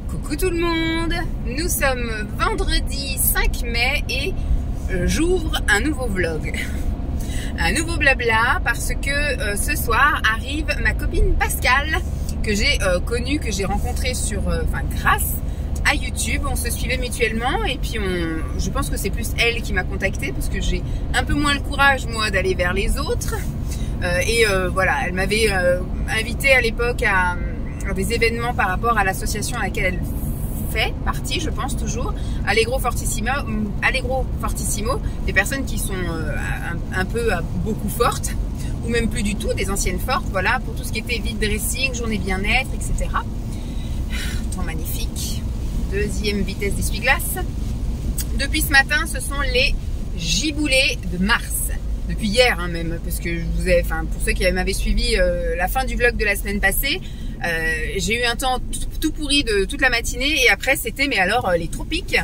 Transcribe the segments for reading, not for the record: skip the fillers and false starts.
Coucou tout le monde, nous sommes vendredi 5 mai et j'ouvre un nouveau vlog. Un nouveau blabla parce que ce soir arrive ma copine Pascale que j'ai connue, que j'ai rencontrée sur, grâce à YouTube. On se suivait mutuellement et puis je pense que c'est plus elle qui m'a contactée parce que j'ai un peu moins le courage moi d'aller vers les autres. Voilà, elle m'avait invité à l'époque à des événements par rapport à l'association à laquelle elle fait partie, je pense toujours, Allegro Fortissimo, des personnes qui sont un peu beaucoup fortes, ou même plus du tout, des anciennes fortes, voilà, pour tout ce qui était vide dressing, journée bien-être, etc. Temps magnifique, deuxième vitesse d'essuie-glace. Depuis ce matin, ce sont les giboulées de mars. Depuis hier hein, même, parce que je vous ai, pour ceux qui m'avaient suivi la fin du vlog de la semaine passée, j'ai eu un temps tout pourri de toute la matinée et après c'était mais alors les tropiques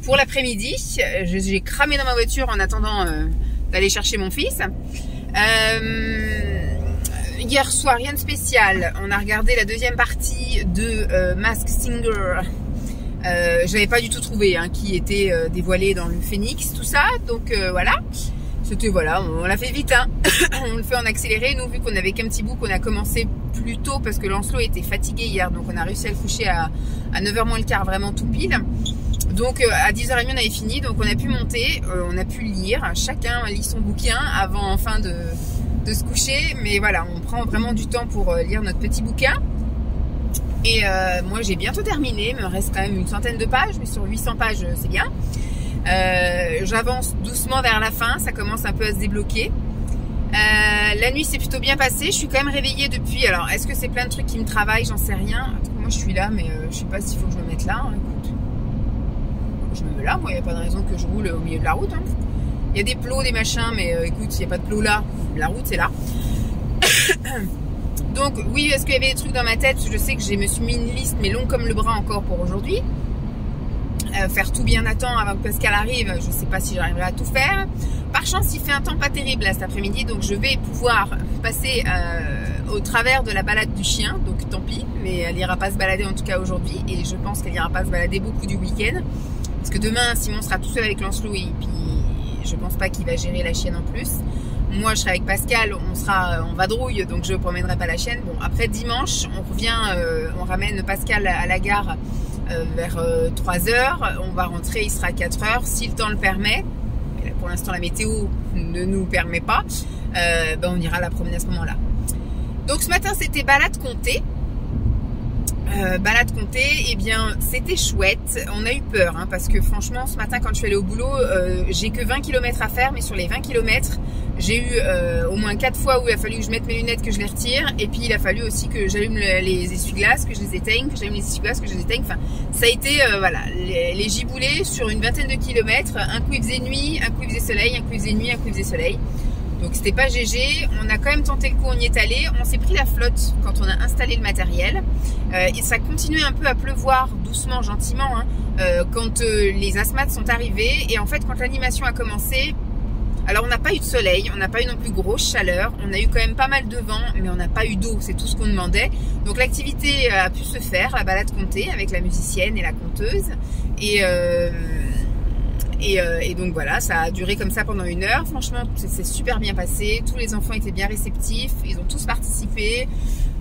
pour l'après-midi. J'ai cramé dans ma voiture en attendant d'aller chercher mon fils. Hier soir rien de spécial, on a regardé la deuxième partie de Masked Singer. Je n'avais pas du tout trouvé hein, qui était dévoilé dans le Phoenix, tout ça, donc voilà. C'était voilà, on l'a fait vite, hein. On le fait en accéléré. Nous, vu qu'on avait qu'un petit bout, qu'on a commencé plus tôt parce que Lancelot était fatigué hier, donc on a réussi à le coucher à 9h moins le quart, vraiment tout pile. Donc à 10h30 on avait fini, donc on a pu monter, on a pu lire. Chacun lit son bouquin avant enfin de se coucher, mais voilà, on prend vraiment du temps pour lire notre petit bouquin. Et moi j'ai bientôt terminé, il me reste quand même une centaine de pages, mais sur 800 pages c'est bien. J'avance doucement vers la fin, ça commence un peu à se débloquer. La nuit s'est plutôt bien passée, je suis quand même réveillée depuis. Alors est-ce que c'est plein de trucs qui me travaillent, j'en sais rien. Moi je suis là mais je sais pas s'il faut que je me mette là, hein. Écoute, je me mets là, moi il n'y a pas de raison que je roule au milieu de la route hein. Il y a des plots, des machins, mais écoute, il n'y a pas de plots là, la route c'est là. Donc oui, est-ce qu'il y avait des trucs dans ma tête? Je sais que je me suis mis une liste mais longue comme le bras encore pour aujourd'hui. Faire tout bien à temps avant que Pascal arrive, je ne sais pas si j'arriverai à tout faire. Par chance, il fait un temps pas terrible là cet après-midi, donc je vais pouvoir passer au travers de la balade du chien, donc tant pis, mais elle ira pas se balader en tout cas aujourd'hui, et je pense qu'elle ira pas se balader beaucoup du week-end, parce que demain Simon sera tout seul avec Lancelot, et puis je pense pas qu'il va gérer la chienne en plus. Moi je serai avec Pascal, on sera en vadrouille, donc je ne promènerai pas la chienne. Bon, après dimanche, on revient, on ramène Pascal à la gare vers 3h, on va rentrer, il sera 4h si le temps le permet. Mais là, pour l'instant la météo ne nous permet pas, on ira la promener à ce moment là. Donc ce matin c'était balade comptée. Balade comptée, et bien c'était chouette. On a eu peur hein, parce que franchement ce matin quand je suis allée au boulot, j'ai que 20 km à faire, mais sur les 20 km j'ai eu au moins 4 fois où il a fallu que je mette mes lunettes, que je les retire, et puis il a fallu aussi que j'allume les essuie-glaces, que je les éteigne, que j'allume les essuie-glaces, que je les éteigne. Enfin ça a été voilà, les giboulées sur une vingtaine de kilomètres. Un coup il faisait nuit, un coup il faisait soleil, un coup il faisait nuit, un coup il faisait soleil. Donc c'était pas GG, on a quand même tenté le coup, on y est allé, on s'est pris la flotte quand on a installé le matériel, et ça continuait un peu à pleuvoir doucement, gentiment, hein, quand les asthmates sont arrivés, et en fait quand l'animation a commencé, alors on n'a pas eu de soleil, on n'a pas eu non plus grosse chaleur, on a eu quand même pas mal de vent, mais on n'a pas eu d'eau, c'est tout ce qu'on demandait. Donc l'activité a pu se faire, la balade comptée avec la musicienne et la conteuse, et donc voilà, ça a duré comme ça pendant 1 heure. Franchement, c'est super bien passé. Tous les enfants étaient bien réceptifs. Ils ont tous participé.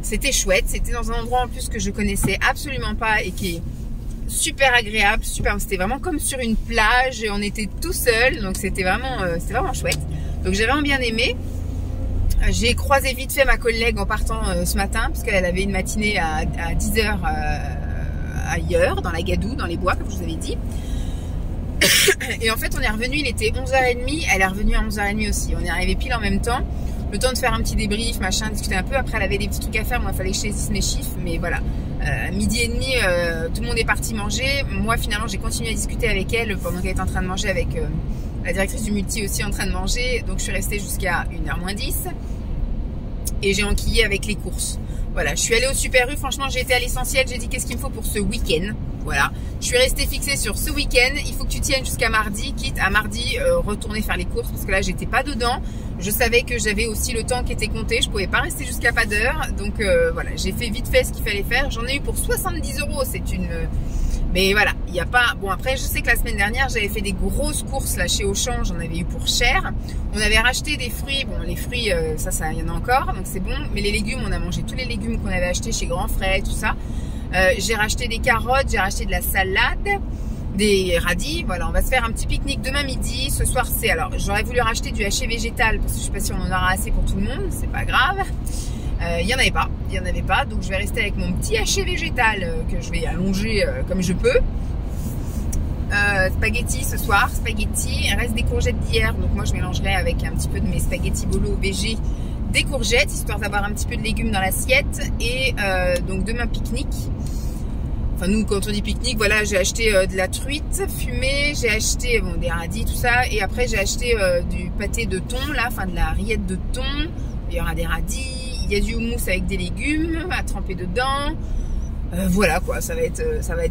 C'était chouette. C'était dans un endroit en plus que je connaissais absolument pas et qui est super agréable. Super. C'était vraiment comme sur une plage et on était tout seuls. Donc c'était vraiment chouette. Donc j'ai vraiment bien aimé. J'ai croisé vite fait ma collègue en partant ce matin parce qu'elle avait une matinée à 10h ailleurs, dans la Gadoue, dans les bois, comme je vous avais dit. Et en fait on est revenu, il était 11h30, elle est revenue à 11h30 aussi. On est arrivé pile en même temps, le temps de faire un petit débrief, machin, discuter un peu. Après elle avait des petits trucs à faire, moi il fallait que je saisisse mes chiffres, mais voilà. Midi et demi, tout le monde est parti manger. Moi finalement j'ai continué à discuter avec elle pendant qu'elle était en train de manger, avec la directrice du multi aussi en train de manger. Donc je suis restée jusqu'à 1h moins 10 et j'ai enquillé avec les courses. Voilà, je suis allée au Super U, franchement j'ai été à l'essentiel, j'ai dit qu'est-ce qu'il me faut pour ce week-end. Voilà, je suis restée fixée sur ce week-end, il faut que tu tiennes jusqu'à mardi, quitte à mardi retourner faire les courses parce que là j'étais pas dedans. Je savais que j'avais aussi le temps qui était compté, je pouvais pas rester jusqu'à pas d'heure. Donc voilà, j'ai fait vite fait ce qu'il fallait faire. J'en ai eu pour 70 €, c'est une... Mais voilà, il n'y a pas... Bon après je sais que la semaine dernière j'avais fait des grosses courses là chez Auchan, j'en avais eu pour cher. On avait racheté des fruits, bon les fruits ça il y en a encore, donc c'est bon. Mais les légumes, on a mangé tous les légumes qu'on avait achetés chez Grand Frais, tout ça. J'ai racheté des carottes, j'ai racheté de la salade, des radis. Voilà, on va se faire un petit pique-nique demain midi. Ce soir c'est... Alors j'aurais voulu racheter du haché végétal parce que je sais pas si on en aura assez pour tout le monde, c'est pas grave. Il n'y en avait pas, donc je vais rester avec mon petit haché végétal que je vais allonger comme je peux. Spaghetti ce soir, spaghetti, il reste des courgettes d'hier, donc moi je mélangerai avec un petit peu de mes spaghetti bolo végé des courgettes, histoire d'avoir un petit peu de légumes dans l'assiette. Et donc demain pique-nique. Enfin nous quand on dit pique-nique, voilà, j'ai acheté de la truite fumée, j'ai acheté bon, des radis, tout ça, et après j'ai acheté du pâté de thon là, enfin de la rillette de thon, il y aura des radis. Il y a du houmous avec des légumes à tremper dedans. Voilà quoi, ça va être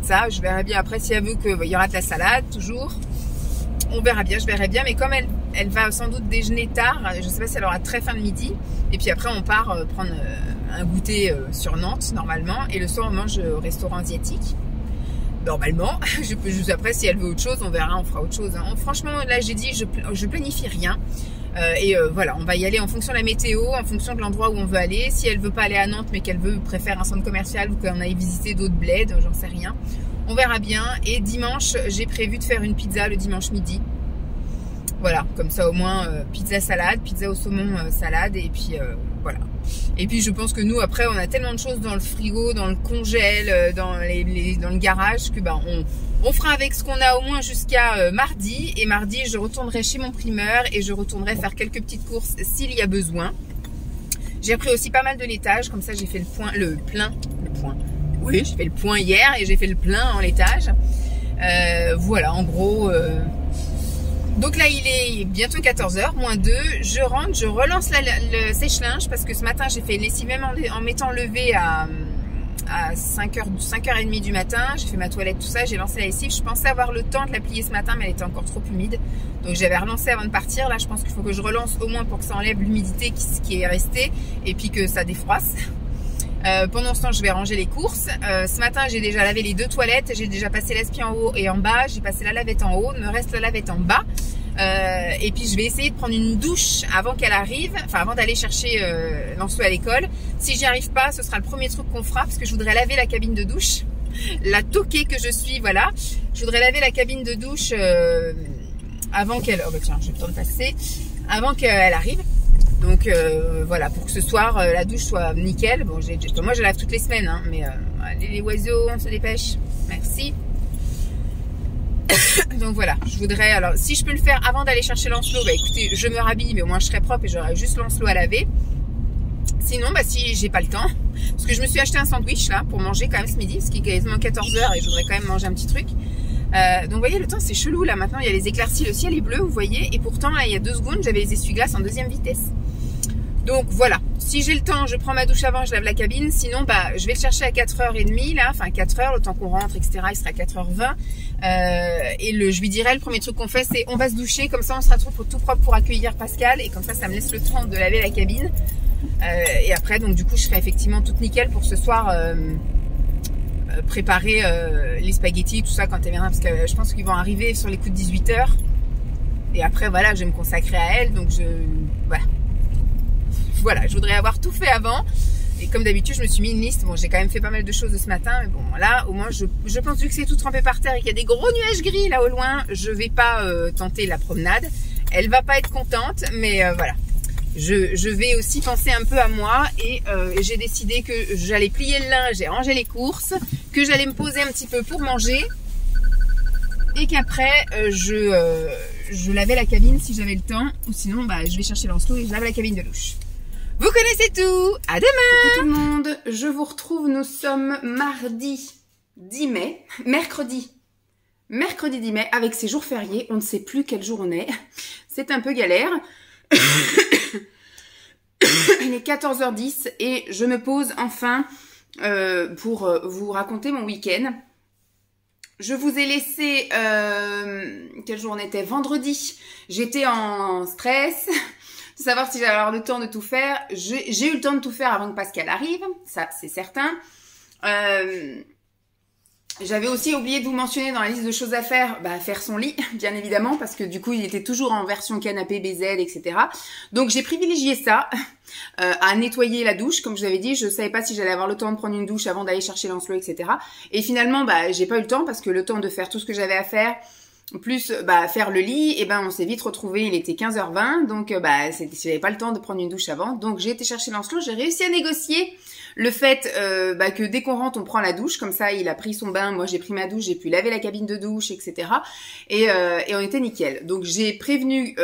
ça. Je verrai bien après si elle veut qu'il y aura de la salade toujours. On verra bien, je verrai bien. Mais comme elle va sans doute déjeuner tard, je ne sais pas si elle aura très faim le midi. Et puis après on part prendre un goûter sur Nantes normalement. Et le soir on mange au restaurant asiatique. Normalement, après si elle veut autre chose, on verra, on fera autre chose. Hein. Franchement là j'ai dit je planifie rien. Voilà, on va y aller en fonction de la météo, en fonction de l'endroit où on veut aller. Si elle veut pas aller à Nantes mais qu'elle préfère un centre commercial ou qu'on aille visiter d'autres bleds, j'en sais rien. On verra bien. Et dimanche, j'ai prévu de faire une pizza le dimanche midi. Voilà, comme ça au moins pizza salade, pizza au saumon salade et puis voilà. Et puis je pense que nous après on a tellement de choses dans le frigo, dans le congèle, dans le garage que bah on fera avec ce qu'on a au moins jusqu'à mardi. Et mardi je retournerai chez mon primeur et je retournerai faire quelques petites courses s'il y a besoin. J'ai pris aussi pas mal de laitage, comme ça j'ai fait le plein. Oui, j'ai fait le point hier et j'ai fait le plein en laitage. Voilà, en gros. Donc là, il est bientôt 14 h, moins 2. Je rentre, je relance le sèche-linge parce que ce matin, j'ai fait une lessive même en m'étant levée à 5h30 du matin. J'ai fait ma toilette, tout ça. J'ai lancé la lessive. Je pensais avoir le temps de la plier ce matin, mais elle était encore trop humide. Donc j'avais relancé avant de partir. Là, je pense qu'il faut que je relance au moins pour que ça enlève l'humidité qui est restée et puis que ça défroisse. Pendant ce temps, je vais ranger les courses. Ce matin, j'ai déjà lavé les 2 toilettes. J'ai déjà passé l'aspi en haut et en bas. J'ai passé la lavette en haut. Il me reste la lavette en bas. Et puis, je vais essayer de prendre une douche avant qu'elle arrive. Enfin, avant d'aller chercher Lancelot à l'école. Si j'y arrive pas, ce sera le premier truc qu'on fera parce que je voudrais laver la cabine de douche. La toquée que je suis, voilà. Je voudrais laver la cabine de douche avant qu'elle... Oh bah tiens, j'ai le temps de passer. Avant qu'elle arrive. Donc voilà, pour que ce soir la douche soit nickel. Bon, moi je la lave toutes les semaines, hein, mais allez les oiseaux, on se dépêche. Merci. Donc voilà, je voudrais, alors si je peux le faire avant d'aller chercher Lancelot, bah écoutez, je me rhabille, mais au moins je serai propre et j'aurai juste Lancelot à laver. Sinon, bah si j'ai pas le temps, parce que je me suis acheté un sandwich là pour manger quand même ce midi, parce qu'il est quasiment 14 h et je voudrais quand même manger un petit truc. Donc vous voyez, le temps c'est chelou là, maintenant il y a les éclaircies, le ciel est bleu, vous voyez, et pourtant là il y a 2 secondes j'avais les essuie-glaces en 2e vitesse. Donc voilà, si j'ai le temps, je prends ma douche avant, je lave la cabine. Sinon, bah, je vais le chercher à 4h30 là, enfin 4h, le temps qu'on rentre, etc. Il sera 4h20. Et je lui dirai, le premier truc qu'on fait, c'est on va se doucher, comme ça on sera tout propre pour accueillir Pascal. Et comme ça me laisse le temps de laver la cabine. Et après, donc du coup, je serai effectivement toute nickel pour ce soir préparer les spaghettis, tout ça quand elle viendra. Parce que je pense qu'ils vont arriver sur les coups de 18 h. Et après, voilà, je vais me consacrer à elle. Donc voilà, je voudrais avoir tout fait avant. Et comme d'habitude, je me suis mis une liste. Bon, j'ai quand même fait pas mal de choses de ce matin. Mais bon, là, au moins, je pense vu que c'est tout trempé par terre et qu'il y a des gros nuages gris là au loin, je vais pas tenter la promenade. Elle va pas être contente, mais voilà. Je vais aussi penser un peu à moi et j'ai décidé que j'allais plier le linge, j'ai rangé les courses, que j'allais me poser un petit peu pour manger et qu'après, je lavais la cabine si j'avais le temps. Ou sinon, bah, je vais chercher Lancelot et je lave la cabine de douche. Vous connaissez tout. À demain. Coucou tout le monde, je vous retrouve, nous sommes mardi 10 mai, mercredi 10 mai, avec ces jours fériés, on ne sait plus quel jour on est, c'est un peu galère. Il est 14h10 et je me pose enfin pour vous raconter mon week-end. Je vous ai laissé, quel jour on était? Vendredi. J'étais en stress de savoir si j'allais avoir le temps de tout faire. J'ai eu le temps de tout faire avant que Pascal arrive, ça c'est certain. J'avais aussi oublié de vous mentionner dans la liste de choses à faire, faire son lit, bien évidemment, parce que du coup, il était toujours en version canapé, BZ, etc. Donc, j'ai privilégié ça, à nettoyer la douche, comme je vous avais dit. Je savais pas si j'allais avoir le temps de prendre une douche avant d'aller chercher Lancelot, etc. Et finalement, j'ai pas eu le temps, parce que le temps de faire tout ce que j'avais à faire, plus faire le lit, et on s'est vite retrouvé, il était 15h20, donc j'avais pas le temps de prendre une douche avant. Donc, j'ai été chercher Lancelot, j'ai réussi à négocier le fait que dès qu'on rentre, on prend la douche, comme ça, il a pris son bain, moi j'ai pris ma douche, j'ai pu laver la cabine de douche, etc. Et on était nickel. Donc j'ai prévenu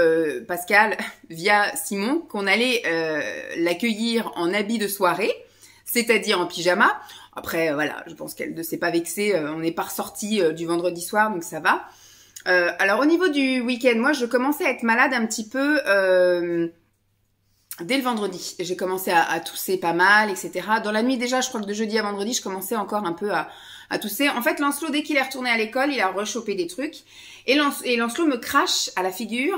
Pascal via Simon qu'on allait l'accueillir en habit de soirée, c'est-à-dire en pyjama. Après, voilà, je pense qu'elle ne s'est pas vexée, on n'est pas ressorti du vendredi soir, donc ça va. Alors au niveau du week-end, moi je commençais à être malade un petit peu... dès le vendredi, j'ai commencé à tousser pas mal, etc. Dans la nuit déjà, je crois que de jeudi à vendredi, je commençais encore un peu à tousser. En fait, Lancelot, dès qu'il est retourné à l'école, il a rechopé des trucs. Et Lancelot me crache à la figure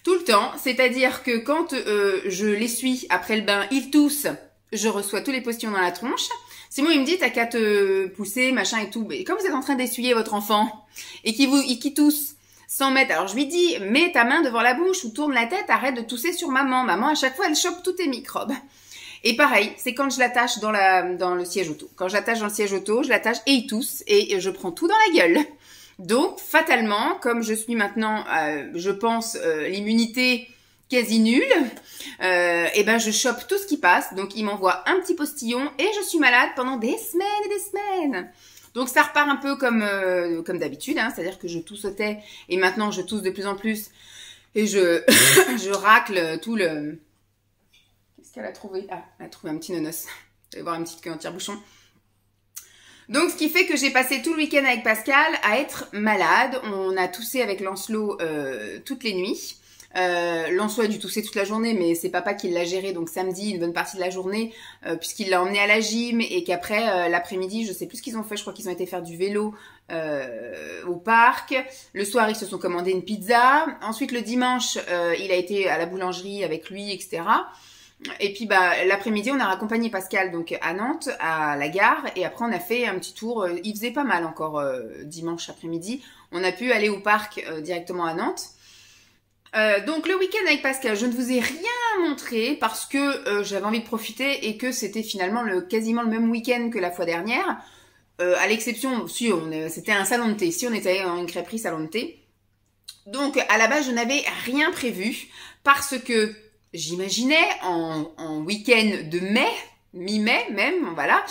tout le temps. C'est-à-dire que quand je l'essuie après le bain, il tousse, je reçois tous les postillons dans la tronche. Simon, il me dit, t'as qu'à te pousser, machin et tout. Mais comme vous êtes en train d'essuyer votre enfant et qui tousse, 100 mètres. Alors, je lui dis, mets ta main devant la bouche ou tourne la tête, arrête de tousser sur maman. Maman, à chaque fois, elle chope tous tes microbes. Et pareil, c'est quand je l'attache dans le siège auto. Quand je l'attache dans le siège auto, je l'attache et il tousse et je prends tout dans la gueule. Donc, fatalement, comme je suis maintenant, je pense, l'immunité quasi nulle, je chope tout ce qui passe. Donc, il m'envoie un petit postillon et je suis malade pendant des semaines et des semaines. Donc ça repart un peu comme d'habitude, hein, c'est-à-dire que je toussotais et maintenant je tousse de plus en plus et je racle tout le... Qu'est-ce qu'elle a trouvé? Ah, elle a trouvé un petit nonos. Je vais voir une petite queue en tire-bouchon. Donc ce qui fait que j'ai passé tout le week-end avec Pascal à être malade. On a toussé avec Lancelot toutes les nuits. Lancelot a dû tousser toute la journée, mais c'est papa qui l'a géré, donc samedi une bonne partie de la journée, puisqu'il l'a emmené à la gym et qu'après l'après-midi, je sais plus ce qu'ils ont fait, je crois qu'ils ont été faire du vélo au parc. Le soir, ils se sont commandé une pizza. Ensuite, le dimanche, il a été à la boulangerie avec lui, etc. Et puis l'après-midi, on a raccompagné Pascal donc à Nantes, à la gare, et après on a fait un petit tour. Il faisait pas mal encore dimanche après-midi. On a pu aller au parc directement à Nantes. Donc le week-end avec Pascal, je ne vous ai rien montré parce que j'avais envie de profiter et que c'était finalement quasiment le même week-end que la fois dernière. À l'exception, si c'était un salon de thé, si on était allé dans une crêperie salon de thé. Donc à la base, je n'avais rien prévu parce que j'imaginais en week-end de mai, mi-mai même, voilà,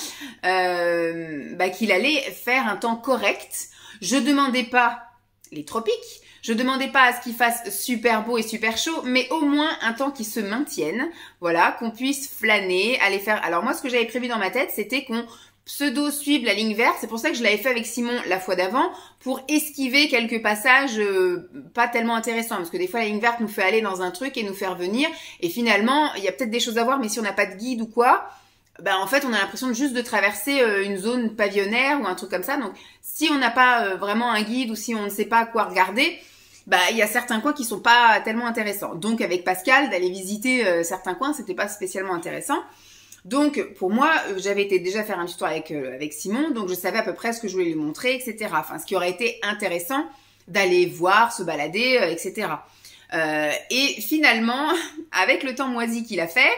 qu'il allait faire un temps correct. Je demandais pas les tropiques. Je demandais pas à ce qu'il fasse super beau et super chaud, mais au moins un temps qui se maintienne. Voilà, qu'on puisse flâner, aller faire... Alors moi, ce que j'avais prévu dans ma tête, c'était qu'on pseudo-suive la ligne verte. C'est pour ça que je l'avais fait avec Simon la fois d'avant, pour esquiver quelques passages pas tellement intéressants. Parce que des fois, la ligne verte nous fait aller dans un truc et nous faire venir. Et finalement, il y a peut-être des choses à voir, mais si on n'a pas de guide ou quoi... en fait, on a l'impression juste de traverser une zone pavillonnaire ou un truc comme ça. Donc, si on n'a pas vraiment un guide ou si on ne sait pas quoi regarder, il y a certains coins qui sont pas tellement intéressants. Donc, avec Pascal, d'aller visiter certains coins, c'était pas spécialement intéressant. Donc, pour moi, j'avais été déjà faire un tuto avec Simon, donc je savais à peu près ce que je voulais lui montrer, etc. Enfin, ce qui aurait été intéressant d'aller voir, se balader, etc. Et finalement, avec le temps moisi qu'il a fait,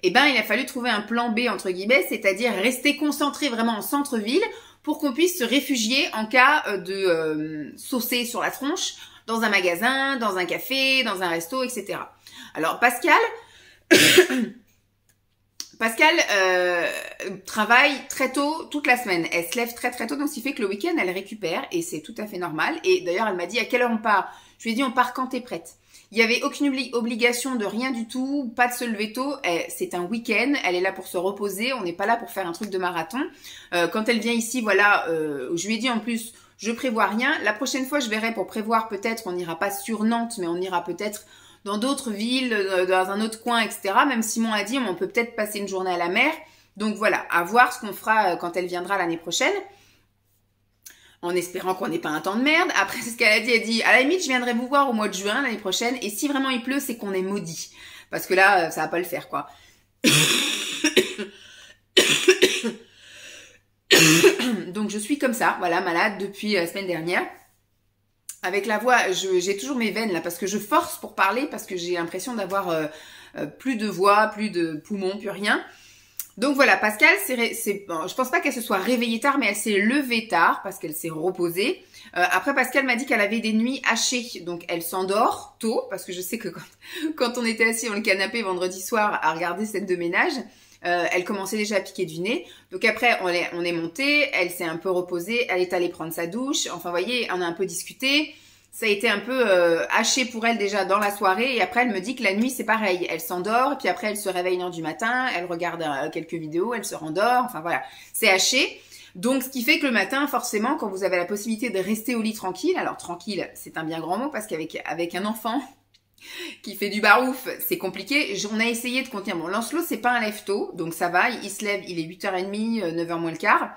il a fallu trouver un plan B, entre guillemets, c'est-à-dire rester concentré vraiment en centre-ville pour qu'on puisse se réfugier en cas de saucer sur la tronche dans un magasin, dans un café, dans un resto, etc. Alors, Pascal travaille très tôt toute la semaine. Elle se lève très très tôt, donc ce qui fait que le week-end, elle récupère et c'est tout à fait normal. Et d'ailleurs, elle m'a dit à quelle heure on part. Je lui ai dit on part quand t'es prête. Il n'y avait aucune obligation de rien du tout, pas de se lever tôt. C'est un week-end, elle est là pour se reposer, on n'est pas là pour faire un truc de marathon. Quand elle vient ici, voilà, je lui ai dit en plus, je prévois rien. La prochaine fois, je verrai pour prévoir peut-être, on n'ira pas sur Nantes, mais on ira peut-être dans d'autres villes, dans un autre coin, etc. Même Simon a dit, on peut peut-être passer une journée à la mer. Donc voilà, à voir ce qu'on fera quand elle viendra l'année prochaine. En espérant qu'on n'ait pas un temps de merde. Après, c'est ce qu'elle a dit. Elle dit, à la limite, je viendrai vous voir au mois de juin l'année prochaine. Et si vraiment il pleut, c'est qu'on est maudit. Parce que là, ça va pas le faire, quoi. Donc, je suis comme ça, voilà, malade depuis la semaine dernière. Avec la voix, j'ai toujours mes veines, là, parce que je force pour parler, parce que j'ai l'impression d'avoir plus de voix, plus de poumons, plus rien. Donc voilà, Pascal, bon, je pense pas qu'elle se soit réveillée tard, mais elle s'est levée tard parce qu'elle s'est reposée. Après, Pascal m'a dit qu'elle avait des nuits hachées, donc elle s'endort tôt, parce que je sais que quand on était assis dans le canapé vendredi soir à regarder scène de ménage, elle commençait déjà à piquer du nez. Donc après, on est monté, elle s'est un peu reposée, elle est allée prendre sa douche. Enfin, vous voyez, on a un peu discuté. Ça a été un peu haché pour elle déjà dans la soirée. Et après, elle me dit que la nuit, c'est pareil. Elle s'endort, puis après, elle se réveille 1h du matin, elle regarde quelques vidéos, elle se rendort. Enfin, voilà, c'est haché. Donc, ce qui fait que le matin, forcément, quand vous avez la possibilité de rester au lit tranquille, alors tranquille, c'est un bien grand mot, parce qu'avec un enfant qui fait du barouf, c'est compliqué. On a essayé de contenir. Bon, Lancelot, c'est pas un lève-tôt, donc ça va. Il se lève, il est 8h30, 9h moins le quart.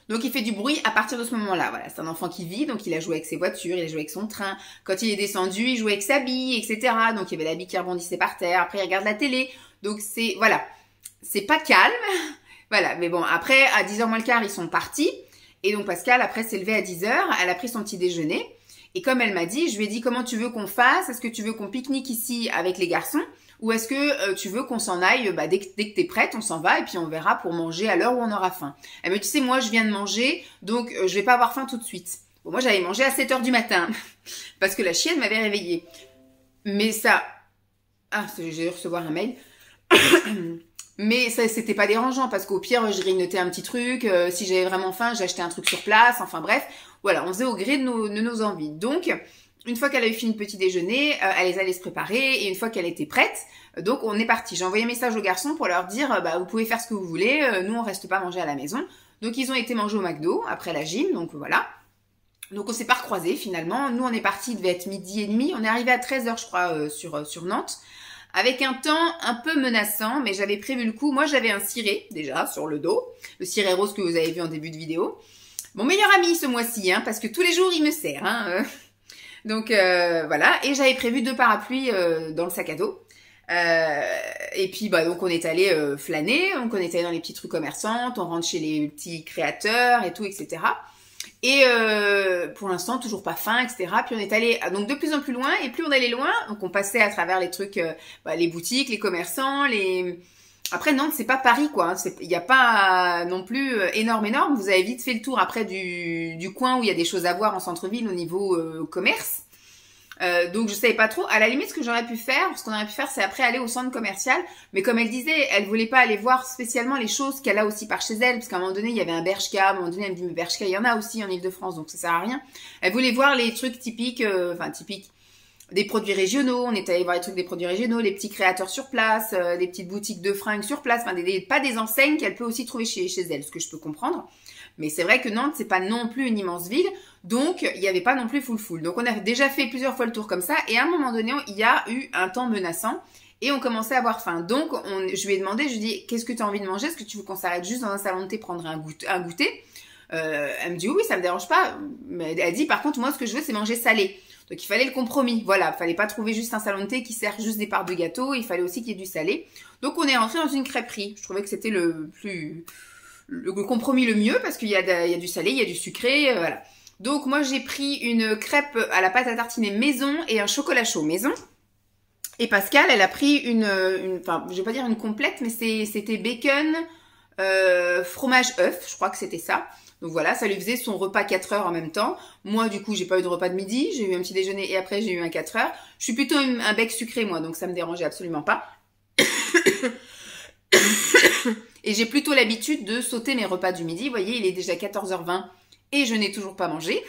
Donc, il fait du bruit à partir de ce moment-là. Voilà, c'est un enfant qui vit, donc il a joué avec ses voitures, il a joué avec son train. Quand il est descendu, il jouait avec sa bille, etc. Donc, il y avait la bille qui rebondissait par terre. Après, il regarde la télé. Donc, voilà. C'est pas calme. Voilà, mais bon, après, à 10h moins le quart, ils sont partis. Et donc, Pascal, après, s'est levée à 10h. Elle a pris son petit déjeuner. Et comme elle m'a dit, je lui ai dit, comment tu veux qu'on fasse? Est-ce que tu veux qu'on pique-nique ici avec les garçons? Ou est-ce que tu veux qu'on s'en aille, dès que t'es prête, on s'en va et puis on verra pour manger à l'heure où on aura faim. Elle me dit, tu sais, moi je viens de manger, donc je vais pas avoir faim tout de suite. Bon, moi j'avais mangé à 7h du matin, parce que la chienne m'avait réveillée. Mais ça... Ah, j'ai dû recevoir un mail. Mais ça, c'était pas dérangeant, parce qu'au pire, je grignotais un petit truc, si j'avais vraiment faim, j'achetais un truc sur place, enfin bref. Voilà, on faisait au gré de nos envies. Donc... Une fois qu'elle avait fini le petit déjeuner, elle allait se préparer et une fois qu'elle était prête, donc on est parti. J'ai envoyé un message aux garçons pour leur dire vous pouvez faire ce que vous voulez, nous on reste pas manger à la maison. Donc ils ont été manger au McDo après la gym, donc voilà. Donc on s'est pas recroisés finalement. Nous on est parti, il devait être 12h30, on est arrivé à 13h je crois sur Nantes, avec un temps un peu menaçant, mais j'avais prévu le coup. Moi j'avais un ciré déjà sur le dos, le ciré rose que vous avez vu en début de vidéo. Mon meilleur ami ce mois-ci, parce que tous les jours il me sert. Donc voilà, et j'avais prévu 2 parapluies dans le sac à dos. Et puis donc on est allé flâner, donc on est allé dans les petites rues commerçantes, on rentre chez les petits créateurs et tout, etc. Et pour l'instant toujours pas faim, etc. Puis on est allé donc de plus en plus loin, et plus on allait loin, donc on passait à travers les trucs, les boutiques, les commerçants, Après Nantes c'est pas Paris quoi, il n'y a pas non plus énorme. Vous avez vite fait le tour après du coin où il y a des choses à voir en centre-ville au niveau commerce. Donc je savais pas trop. À la limite ce que j'aurais pu faire, ce qu'on aurait pu faire c'est après aller au centre commercial. Mais comme elle disait, elle voulait pas aller voir spécialement les choses qu'elle a aussi par chez elle. Parce qu'à un moment donné il y avait un Bershka, à un moment donné elle me dit mais Bershka il y en a aussi en Ile-de-France donc ça sert à rien. Elle voulait voir les trucs typiques, des produits régionaux, on est allé voir les trucs des produits régionaux, les petits créateurs sur place, des petites boutiques de fringues sur place, pas des enseignes qu'elle peut aussi trouver chez elle, ce que je peux comprendre. Mais c'est vrai que Nantes, c'est pas non plus une immense ville, donc il n'y avait pas non plus full. Donc on a déjà fait plusieurs fois le tour comme ça, et à un moment donné, il y a eu un temps menaçant, et on commençait à avoir faim. Donc je lui ai demandé, je lui ai dit, qu'est-ce que tu as envie de manger? Est-ce que tu veux qu'on s'arrête juste dans un salon de thé prendre un goûter? Elle me dit oui, ça me dérange pas. Mais elle dit par contre, moi ce que je veux, c'est manger salé. Donc il fallait le compromis, voilà, il fallait pas trouver juste un salon de thé qui sert juste des parts de gâteau, il fallait aussi qu'il y ait du salé. Donc on est rentré dans une crêperie. Je trouvais que c'était le compromis le mieux parce qu'il y a du salé, il y a du sucré, voilà. Donc moi j'ai pris une crêpe à la pâte à tartiner maison et un chocolat chaud maison. Et Pascal, elle a pris enfin je vais pas dire une complète, mais c'était bacon, fromage œuf, je crois que c'était ça. Donc voilà, ça lui faisait son repas 4 heures en même temps. Moi, du coup, j'ai pas eu de repas de midi. J'ai eu un petit déjeuner et après, j'ai eu un 4 heures. Je suis plutôt un bec sucré, moi, donc ça me dérangeait absolument pas. Et j'ai plutôt l'habitude de sauter mes repas du midi. Vous voyez, il est déjà 14h20 et je n'ai toujours pas mangé.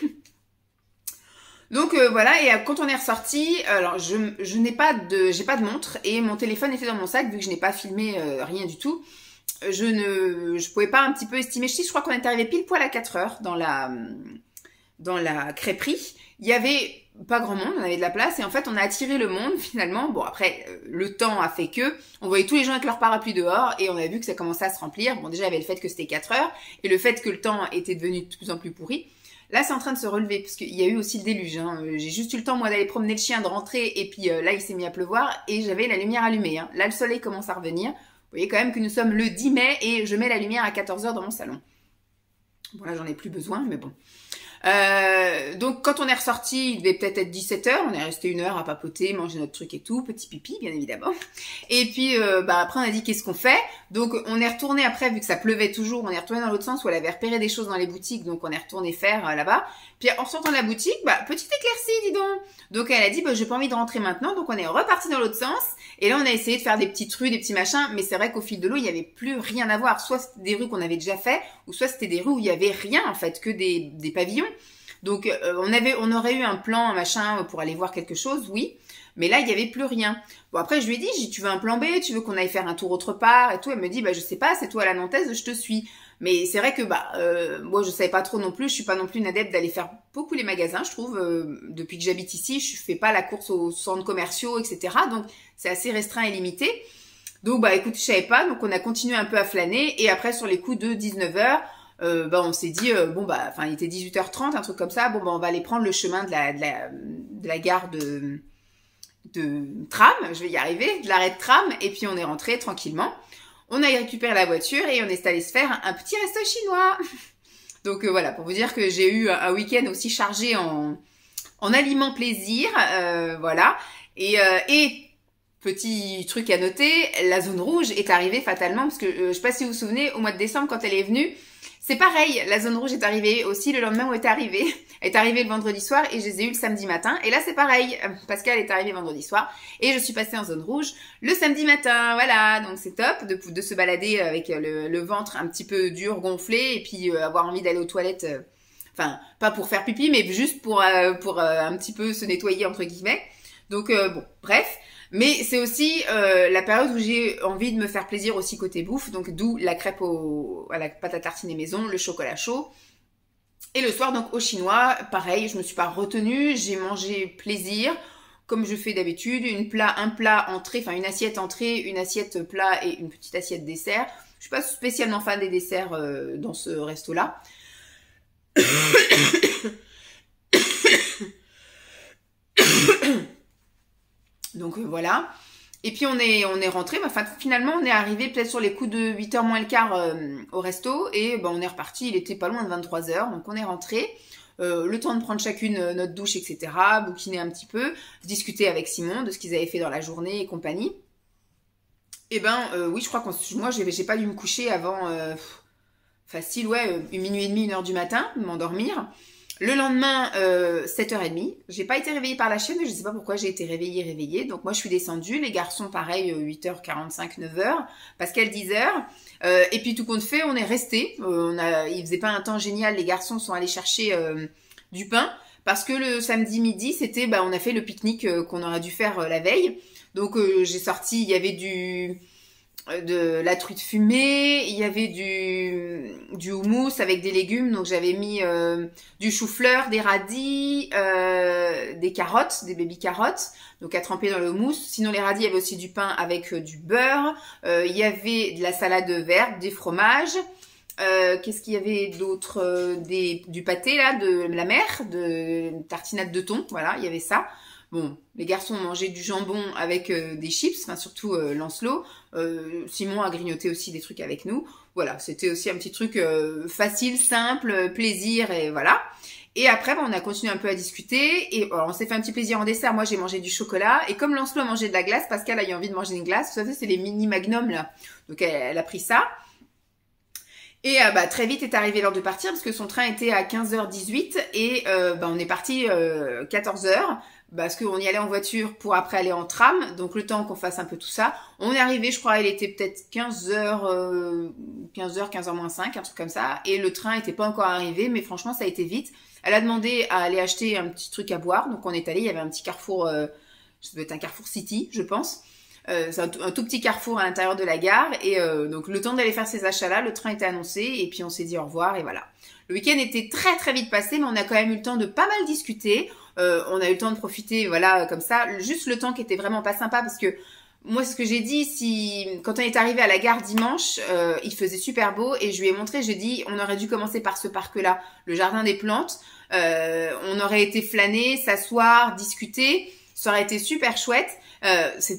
Donc voilà, et quand on est ressorti, alors j'ai pas de montre et mon téléphone était dans mon sac vu que je n'ai pas filmé rien du tout. Je pouvais pas un petit peu estimer. Je crois qu'on est arrivé pile poil à 4 heures dans la crêperie. Il y avait pas grand monde, on avait de la place et en fait on a attiré le monde finalement. Bon après le temps a fait que on voyait tous les gens avec leur parapluie dehors et on a vu que ça commençait à se remplir. Bon déjà il y avait le fait que c'était 4 heures et le fait que le temps était devenu de plus en plus pourri. Là c'est en train de se relever parce qu'il y a eu aussi le déluge. Hein. J'ai juste eu le temps moi d'aller promener le chien, de rentrer et puis là il s'est mis à pleuvoir et j'avais la lumière allumée. Hein. Là le soleil commence à revenir. Vous voyez quand même que nous sommes le 10 mai et je mets la lumière à 14 heures dans mon salon. Bon là j'en ai plus besoin mais bon. Donc quand on est ressorti, il devait peut-être être 17 heures, on est resté 1 heure à papoter, manger notre truc et tout, petit pipi bien évidemment. Et puis après on a dit qu'est-ce qu'on fait. Donc on est retourné après, vu que ça pleuvait toujours, on est retourné dans l'autre sens où elle avait repéré des choses dans les boutiques, donc on est retourné faire là-bas. Puis en sortant de la boutique, petite éclaircie dis donc. Donc elle a dit j'ai pas envie de rentrer maintenant, donc on est reparti dans l'autre sens. Et là on a essayé de faire des petites rues, des petits machins, mais c'est vrai qu'au fil de l'eau il y avait plus rien à voir. Soit c'était des rues qu'on avait déjà fait, ou soit c'était des rues où il y avait rien en fait, que des pavillons. Donc on aurait eu un plan, un machin pour aller voir quelque chose, oui. Mais là, il y avait plus rien. Bon, après, je lui ai dit, tu veux un plan B, tu veux qu'on aille faire un tour autre part et tout. Elle me dit, je sais pas, c'est toi la Nantaise, je te suis. Mais c'est vrai que, moi, je savais pas trop non plus. Je suis pas non plus une adepte d'aller faire beaucoup les magasins, je trouve. Depuis que j'habite ici, je fais pas la course aux centres commerciaux, etc. Donc, c'est assez restreint et limité. Donc, écoute, je savais pas. Donc, on a continué un peu à flâner. Et après, sur les coups de 19h, on s'est dit, il était 18h30, un truc comme ça. On va aller prendre le chemin de la gare de tram, je vais y arriver, de l'arrêt de tram, et puis on est rentré tranquillement. On a récupéré la voiture et on est allé se faire un petit resto chinois. Donc voilà, pour vous dire que j'ai eu un week-end aussi chargé en aliments plaisir, voilà. Et petit truc à noter, la zone rouge est arrivée fatalement, parce que je sais pas si vous vous souvenez, au mois de décembre, quand elle est venue, c'est pareil, la zone rouge est arrivée aussi le lendemain où elle est arrivée. Elle est arrivée le vendredi soir et je les ai eu le samedi matin. Et là, c'est pareil. Pascal est arrivé vendredi soir et je suis passée en zone rouge le samedi matin. Voilà, donc c'est top de se balader avec le ventre un petit peu dur, gonflé et puis avoir envie d'aller aux toilettes. Enfin, pas pour faire pipi, mais juste pour un petit peu se nettoyer, entre guillemets. Donc, bref. Mais c'est aussi la période où j'ai envie de me faire plaisir aussi côté bouffe, donc d'où la crêpe à la pâte à tartiner maison, le chocolat chaud. Et le soir, donc au chinois, pareil, je me suis pas retenue, j'ai mangé plaisir, comme je fais d'habitude, un plat entrée, enfin une assiette entrée, une assiette plat et une petite assiette dessert. Je suis pas spécialement fan des desserts dans ce resto-là. Donc voilà. Et puis on est rentré, finalement on est arrivé peut-être sur les coups de 8h moins le quart au resto et on est reparti, il était pas loin de 23h, donc on est rentré. Le temps de prendre chacune notre douche, etc., bouquiner un petit peu, discuter avec Simon de ce qu'ils avaient fait dans la journée et compagnie. Et oui, je crois que moi j'ai pas dû me coucher avant facile, minuit et demi, 1h du matin, m'endormir. Le lendemain, 7h30, j'ai pas été réveillée par la chienne, je sais pas pourquoi j'ai été réveillée. Donc moi je suis descendue, les garçons pareil, 8h45, 9h, Pascal 10h. Et puis tout compte fait, on est resté. Il faisait pas un temps génial, les garçons sont allés chercher du pain. Parce que le samedi midi, c'était, on a fait le pique-nique qu'on aurait dû faire la veille. Donc j'ai sorti, il y avait de la truite fumée, il y avait du houmous avec des légumes, donc j'avais mis du chou-fleur, des radis, des carottes, des baby carottes, donc à tremper dans le houmous. Sinon les radis, il y avait aussi du pain avec du beurre, il y avait de la salade verte, des fromages, qu'est-ce qu'il y avait d'autre, du pâté là, de la mer, de tartinade de thon, voilà, il y avait ça. Bon, les garçons ont mangé du jambon avec des chips, surtout Lancelot. Simon a grignoté aussi des trucs avec nous. Voilà, c'était aussi un petit truc facile, simple, plaisir et voilà. Et après, on a continué un peu à discuter et on s'est fait un petit plaisir en dessert. Moi, j'ai mangé du chocolat et comme Lancelot a mangé de la glace, Pascal a eu envie de manger une glace. Vous savez, c'est les mini magnums là. Donc, elle a pris ça. Et très vite est arrivé l'heure de partir parce que son train était à 15h18 et on est parti 14h. Parce qu'on y allait en voiture pour après aller en tram, donc le temps qu'on fasse un peu tout ça. On est arrivé, je crois, il était peut-être 15h, 15h moins 5, un truc comme ça, et le train était pas encore arrivé, mais franchement, ça a été vite. Elle a demandé à aller acheter un petit truc à boire, donc on est allé, il y avait un petit carrefour, ça doit être un Carrefour City, je pense. C'est un tout petit carrefour à l'intérieur de la gare. Et donc le temps d'aller faire ces achats-là, le train était annoncé et puis on s'est dit au revoir et voilà. Le week-end était très très vite passé, mais on a quand même eu le temps de pas mal discuter. On a eu le temps de profiter, voilà, comme ça. Juste le temps qui était vraiment pas sympa parce que moi, ce que j'ai dit, quand on est arrivé à la gare dimanche, il faisait super beau et je lui ai montré, j'ai dit, on aurait dû commencer par ce parc-là, le jardin des plantes. On aurait été flâner, s'asseoir, discuter. Ça aurait été super chouette.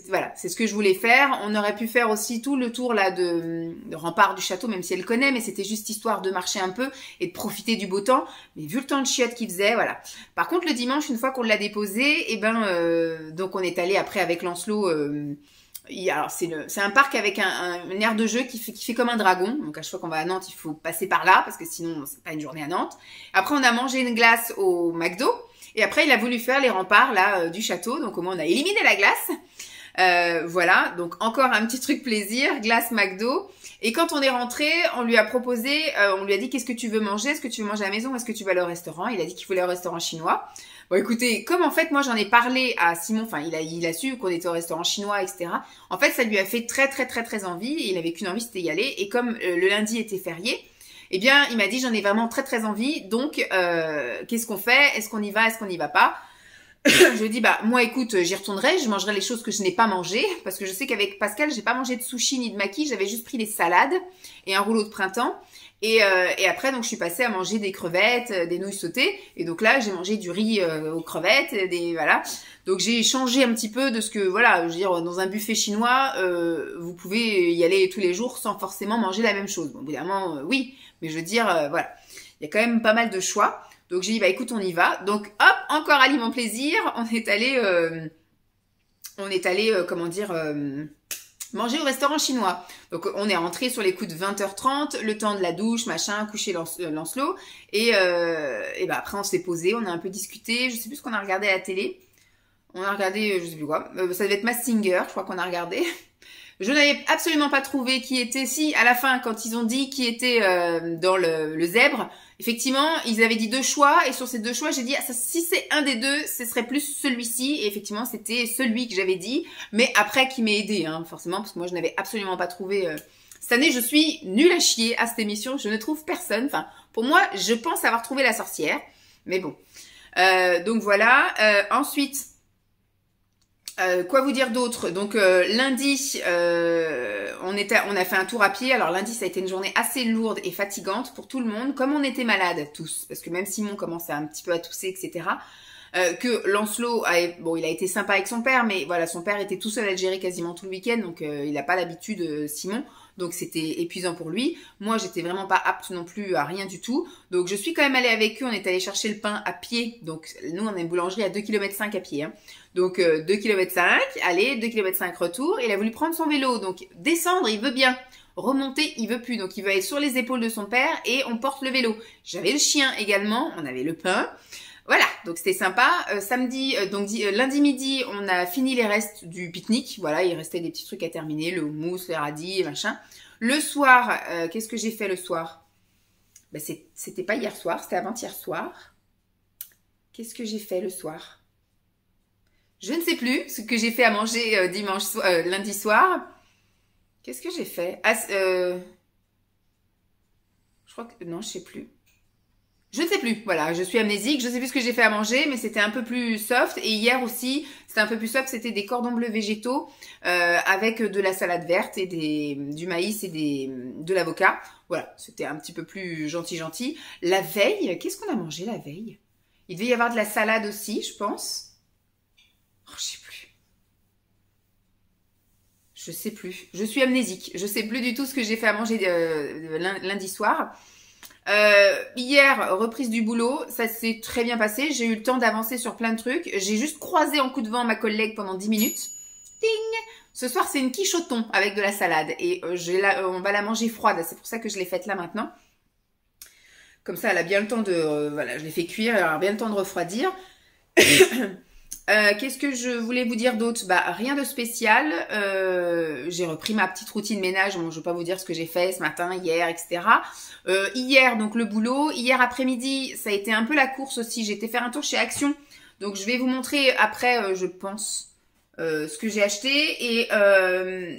Voilà, c'est ce que je voulais faire. On aurait pu faire aussi tout le tour là de rempart du château, même si elle connaît, mais c'était juste histoire de marcher un peu et de profiter du beau temps. Mais vu le temps de chiottes qu'il faisait, voilà. Par contre, le dimanche, une fois qu'on l'a déposé, donc on est allé après avec Lancelot. Alors c'est un parc avec un aire de jeu qui fait comme un dragon. Donc à chaque fois qu'on va à Nantes, il faut passer par là parce que sinon c'est pas une journée à Nantes. Après, on a mangé une glace au McDo. Et après, il a voulu faire les remparts là du château. Donc au moins, on a éliminé la glace. Voilà, donc encore un petit truc plaisir, glace McDo. Et quand on est rentré, on lui a proposé, on lui a dit qu'est-ce que tu veux manger? Est-ce que tu veux manger à la maison? Est-ce que tu vas aller au restaurant? Il a dit qu'il voulait au restaurant chinois. Bon écoutez, comme en fait moi j'en ai parlé à Simon, enfin il a su qu'on était au restaurant chinois, etc. En fait ça lui a fait très très très très envie. Et il avait qu'une envie, c'était y aller. Et comme le lundi était férié, eh bien, il m'a dit, j'en ai vraiment très très envie, donc qu'est-ce qu'on fait? Est-ce qu'on y va? Est-ce qu'on n'y va pas? Je lui ai dit, bah moi écoute, j'y retournerai, je mangerai les choses que je n'ai pas mangées, parce que je sais qu'avec Pascal, j'ai pas mangé de sushi ni de maki, j'avais juste pris des salades et un rouleau de printemps. Et après, donc je suis passée à manger des crevettes, des nouilles sautées, et donc là, j'ai mangé du riz aux crevettes, voilà. Donc j'ai changé un petit peu de ce que, voilà, je veux dire, dans un buffet chinois, vous pouvez y aller tous les jours sans forcément manger la même chose. Bon, évidemment, oui, mais je veux dire, voilà, il y a quand même pas mal de choix. Donc j'ai dit, bah écoute, on y va. Donc hop, encore aliment plaisir, on est allé, comment dire, manger au restaurant chinois. Donc on est rentré sur les coups de 20h30, le temps de la douche, machin, coucher Lancelot. Et bah après on s'est posé, on a un peu discuté, je sais plus ce qu'on a regardé à la télé. On a regardé, je sais plus quoi, ça devait être Masked Singer, je crois qu'on a regardé. Je n'avais absolument pas trouvé qui était, si à la fin quand ils ont dit qui était dans le zèbre, effectivement ils avaient dit 2 choix et sur ces 2 choix j'ai dit si c'est un des 2 ce serait plus celui-ci et effectivement c'était celui que j'avais dit, mais après qui m'est aidé hein, forcément parce que moi je n'avais absolument pas trouvé. Cette année je suis nulle à chier à cette émission, je ne trouve personne, enfin pour moi je pense avoir trouvé la sorcière, mais bon. Donc voilà, ensuite quoi vous dire d'autre? Donc lundi, on a fait un tour à pied. Alors lundi, ça a été une journée assez lourde et fatigante pour tout le monde. Comme on était malades tous, parce que même Simon commençait un petit peu à tousser, etc. Que Lancelot, il a été sympa avec son père, mais voilà, son père était tout seul à le gérer quasiment tout le week-end, donc il n'a pas l'habitude, Simon. Donc c'était épuisant pour lui. Moi, j'étais vraiment pas apte non plus à rien du tout. Donc je suis quand même allée avec eux, on est allé chercher le pain à pied. Donc nous, on a une boulangerie à 2,5 km à pied. Hein. Donc 2,5 km, aller, 2,5 km retour. Il a voulu prendre son vélo. Donc descendre, il veut bien. Remonter, il veut plus. Donc il veut aller sur les épaules de son père et on porte le vélo. J'avais le chien également, on avait le pain. Voilà, donc c'était sympa. Lundi midi, on a fini les restes du pique-nique. Voilà, il restait des petits trucs à terminer, le houmous, les radis, machin. Le soir, qu'est-ce que j'ai fait le soir? Ben, c'était pas hier soir, c'était avant-hier soir. Qu'est-ce que j'ai fait le soir? Je ne sais plus ce que j'ai fait à manger lundi soir. Qu'est-ce que j'ai fait? Je crois que... Non, je sais plus. Je ne sais plus, voilà, je suis amnésique, je ne sais plus ce que j'ai fait à manger, mais c'était un peu plus soft. Et hier aussi, c'était un peu plus soft, c'était des cordons bleus végétaux avec de la salade verte et du maïs et de l'avocat. Voilà, c'était un petit peu plus gentil. La veille, qu'est-ce qu'on a mangé la veille? Il devait y avoir de la salade aussi, je pense. Oh, je sais plus. Je sais plus. Je suis amnésique. Je sais plus du tout ce que j'ai fait à manger lundi soir. Hier, reprise du boulot, ça s'est très bien passé. J'ai eu le temps d'avancer sur plein de trucs. J'ai juste croisé en coup de vent ma collègue pendant 10 minutes. Ding! Ce soir, c'est une quiche au thon avec de la salade. Et on va la manger froide. C'est pour ça que je l'ai faite là maintenant. Comme ça, elle a bien le temps de... voilà, je l'ai fait cuire. Elle a bien le temps de refroidir. Qu'est-ce que je voulais vous dire d'autre? Bah rien de spécial. J'ai repris ma petite routine ménage. Bon, je ne vais pas vous dire ce que j'ai fait ce matin, hier, etc. Hier, donc le boulot. Hier après-midi, ça a été un peu la course aussi. J'ai été faire un tour chez Action. Donc je vais vous montrer après, je pense, ce que j'ai acheté et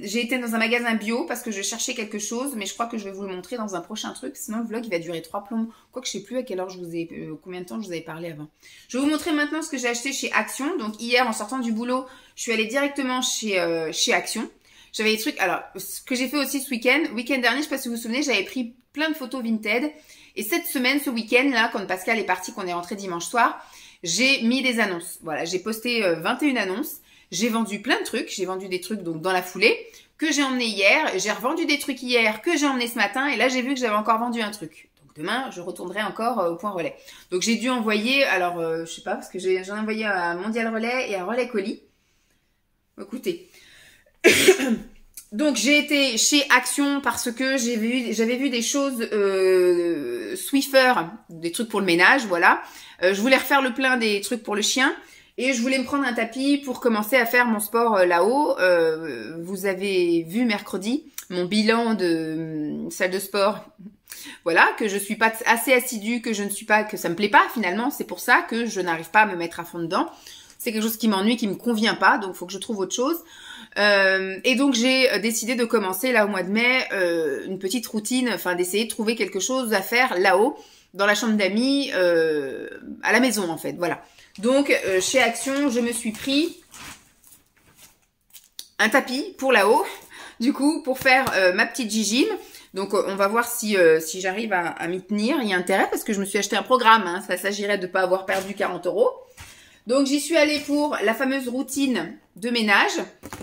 j'ai été dans un magasin bio parce que je cherchais quelque chose, mais je crois que je vais vous le montrer dans un prochain truc, sinon le vlog il va durer 3 plombes, quoique je sais plus à quelle heure je vous ai, combien de temps je vous avais parlé avant. Je vais vous montrer maintenant ce que j'ai acheté chez Action. Donc hier en sortant du boulot, je suis allée directement chez Action. J'avais des trucs, alors ce que j'ai fait aussi ce week-end dernier, je sais pas si vous vous souvenez, j'avais pris plein de photos Vinted et cette semaine, ce week-end là, quand Pascal est parti, qu'on est rentré dimanche soir, j'ai mis des annonces. Voilà, j'ai posté 21 annonces. J'ai vendu plein de trucs. J'ai vendu des trucs donc dans la foulée que j'ai emmené hier. J'ai revendu des trucs hier que j'ai emmené ce matin. Et là, j'ai vu que j'avais encore vendu un truc. Donc demain, je retournerai encore au point relais. Donc j'ai dû envoyer, alors je sais pas, parce que j'en ai envoyé à Mondial Relais et à Relais Colis. Écoutez. Donc j'ai été chez Action parce que j'avais vu des choses Swiffer, des trucs pour le ménage, voilà. Je voulais refaire le plein des trucs pour le chien. Et je voulais me prendre un tapis pour commencer à faire mon sport là-haut. Vous avez vu mercredi mon bilan de salle de sport. Voilà, que je suis pas assez assidue, que ça me plaît pas finalement. C'est pour ça que je n'arrive pas à me mettre à fond dedans. C'est quelque chose qui m'ennuie, qui me convient pas. Donc, il faut que je trouve autre chose. Et donc, j'ai décidé de commencer là au mois de mai une petite routine, enfin d'essayer de trouver quelque chose à faire là-haut, dans la chambre d'amis, à la maison en fait. Voilà. Donc, chez Action, je me suis pris un tapis pour là-haut, du coup, pour faire ma petite gym. Donc, on va voir si j'arrive à m'y tenir. Il y a intérêt parce que je me suis acheté un programme. Hein, ça s'agirait de ne pas avoir perdu 40 €. Donc, j'y suis allée pour la fameuse routine de ménage.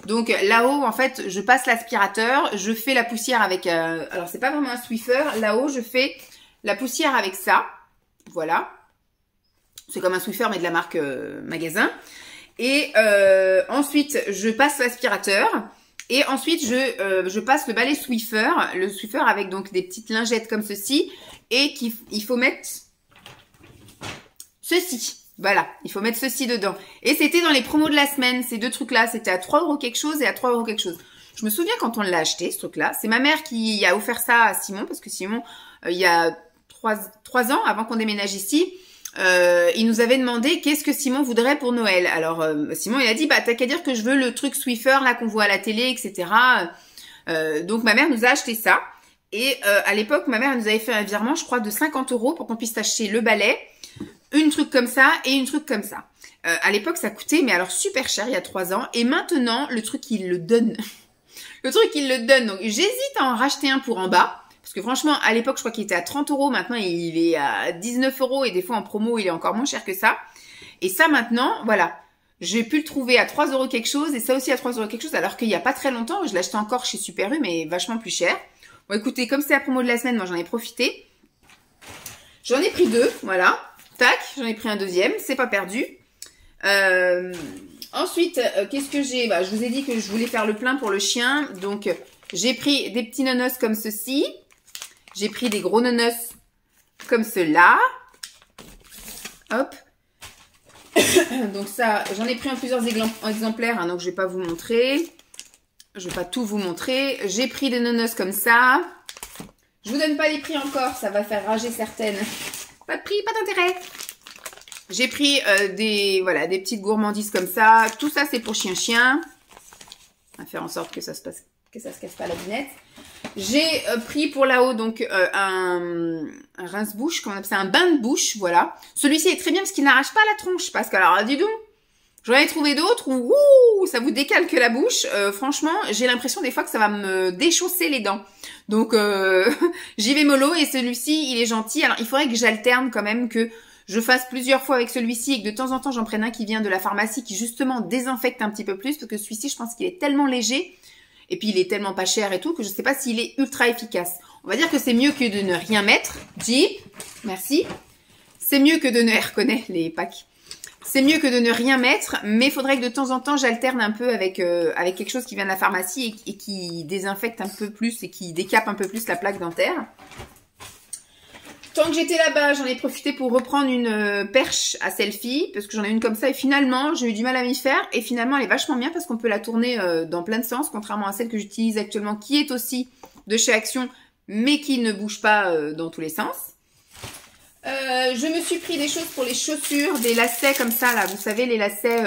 Donc, là-haut, en fait, je passe l'aspirateur. Je fais la poussière avec... alors, c'est pas vraiment un Swiffer. Là-haut, je fais la poussière avec ça. Voilà. C'est comme un Swiffer, mais de la marque magasin. Et ensuite, je passe l'aspirateur. Et ensuite, je passe le balai Swiffer. Le Swiffer avec donc des petites lingettes comme ceci. Et il faut mettre ceci. Voilà, il faut mettre ceci dedans. Et c'était dans les promos de la semaine, ces deux trucs-là. C'était à 3 € quelque chose et à 3 € quelque chose. Je me souviens quand on l'a acheté, ce truc-là. C'est ma mère qui a offert ça à Simon. Parce que Simon, il y a 3 ans, avant qu'on déménage ici, il nous avait demandé qu'est-ce que Simon voudrait pour Noël. Alors, Simon, il a dit, bah, t'as qu'à dire que je veux le truc Swiffer, là, qu'on voit à la télé, etc. Donc, ma mère nous a acheté ça. Et à l'époque, ma mère nous avait fait un virement, je crois, de 50 € pour qu'on puisse acheter le balai, une truc comme ça et une truc comme ça. À l'époque, ça coûtait, mais alors super cher, il y a 3 ans. Et maintenant, le truc, il le donne. Le truc, il le donne. Donc, j'hésite à en racheter un pour en bas. Parce que franchement, à l'époque, je crois qu'il était à 30 €. Maintenant, il est à 19 €. Et des fois, en promo, il est encore moins cher que ça. Et ça, maintenant, voilà. J'ai pu le trouver à 3 € quelque chose. Et ça aussi à 3 € quelque chose. Alors qu'il n'y a pas très longtemps, je l'achetais encore chez Super U, mais vachement plus cher. Bon, écoutez, comme c'est la promo de la semaine, moi, j'en ai profité. J'en ai pris 2, voilà. Tac, j'en ai pris un deuxième. C'est pas perdu. Ensuite, qu'est-ce que j'ai? Bah, je vous ai dit que je voulais faire le plein pour le chien. Donc, j'ai pris des petits nonos comme ceci. J'ai pris des gros nonos comme ceux-là. Hop. Donc ça, j'en ai pris en plusieurs exemplaires, hein, donc je vais pas vous montrer. Je vais pas tout vous montrer. J'ai pris des nonos comme ça. Je vous donne pas les prix encore, ça va faire rager certaines. Pas de prix, pas d'intérêt. J'ai pris des petites gourmandises comme ça. Tout ça, c'est pour chien-chien. On va faire en sorte que ça se casse pas la binette. J'ai pris pour là-haut donc un rince-bouche, comment on appelle ça, un bain de bouche, voilà. Celui-ci est très bien parce qu'il n'arrache pas la tronche, parce que alors dis donc, j'en ai trouvé d'autres où ça vous décalque la bouche. Franchement, j'ai l'impression des fois que ça va me déchausser les dents. Donc j'y vais mollo et celui-ci, il est gentil. Alors il faudrait que j'alterne quand même, que je fasse plusieurs fois avec celui-ci et que de temps en temps j'en prenne un qui vient de la pharmacie qui justement désinfecte un petit peu plus, parce que celui-ci, je pense qu'il est tellement léger. Et puis, il est tellement pas cher et tout que je ne sais pas s'il est ultra efficace. On va dire que c'est mieux que de ne rien mettre. Jeep, merci. C'est mieux que de ne... Elle reconnaît les packs. C'est mieux que de ne rien mettre, mais il faudrait que de temps en temps, j'alterne un peu avec quelque chose qui vient de la pharmacie et qui désinfecte un peu plus et qui décape un peu plus la plaque dentaire. Tant que j'étais là-bas, j'en ai profité pour reprendre une perche à selfie, parce que j'en ai une comme ça, et finalement, j'ai eu du mal à m'y faire, et finalement, elle est vachement bien, parce qu'on peut la tourner dans plein de sens, contrairement à celle que j'utilise actuellement, qui est aussi de chez Action, mais qui ne bouge pas dans tous les sens. Je me suis pris des choses pour les chaussures, des lacets comme ça, là, vous savez, les lacets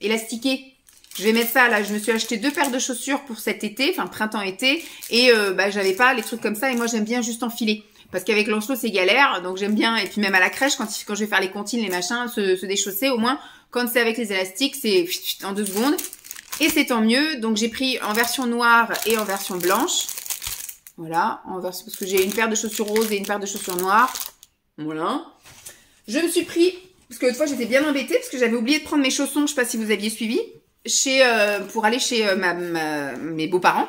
élastiqués. Je vais mettre ça là. Je me suis acheté 2 paires de chaussures pour cet été, enfin printemps-été. Et j'avais pas les trucs comme ça. Et moi, j'aime bien juste enfiler. Parce qu'avec Lancelot, c'est galère. Donc, j'aime bien. Et puis, même à la crèche, quand je vais faire les comptines, les machins, se déchausser, au moins, quand c'est avec les élastiques, c'est en 2 secondes. Et c'est tant mieux. Donc, j'ai pris en version noire et en version blanche. Voilà. Parce que j'ai une paire de chaussures roses et une paire de chaussures noires. Voilà. Je me suis pris, parce que l'autre fois, j'étais bien embêtée, parce que j'avais oublié de prendre mes chaussons, je sais pas si vous aviez suivi, pour aller chez mes beaux-parents.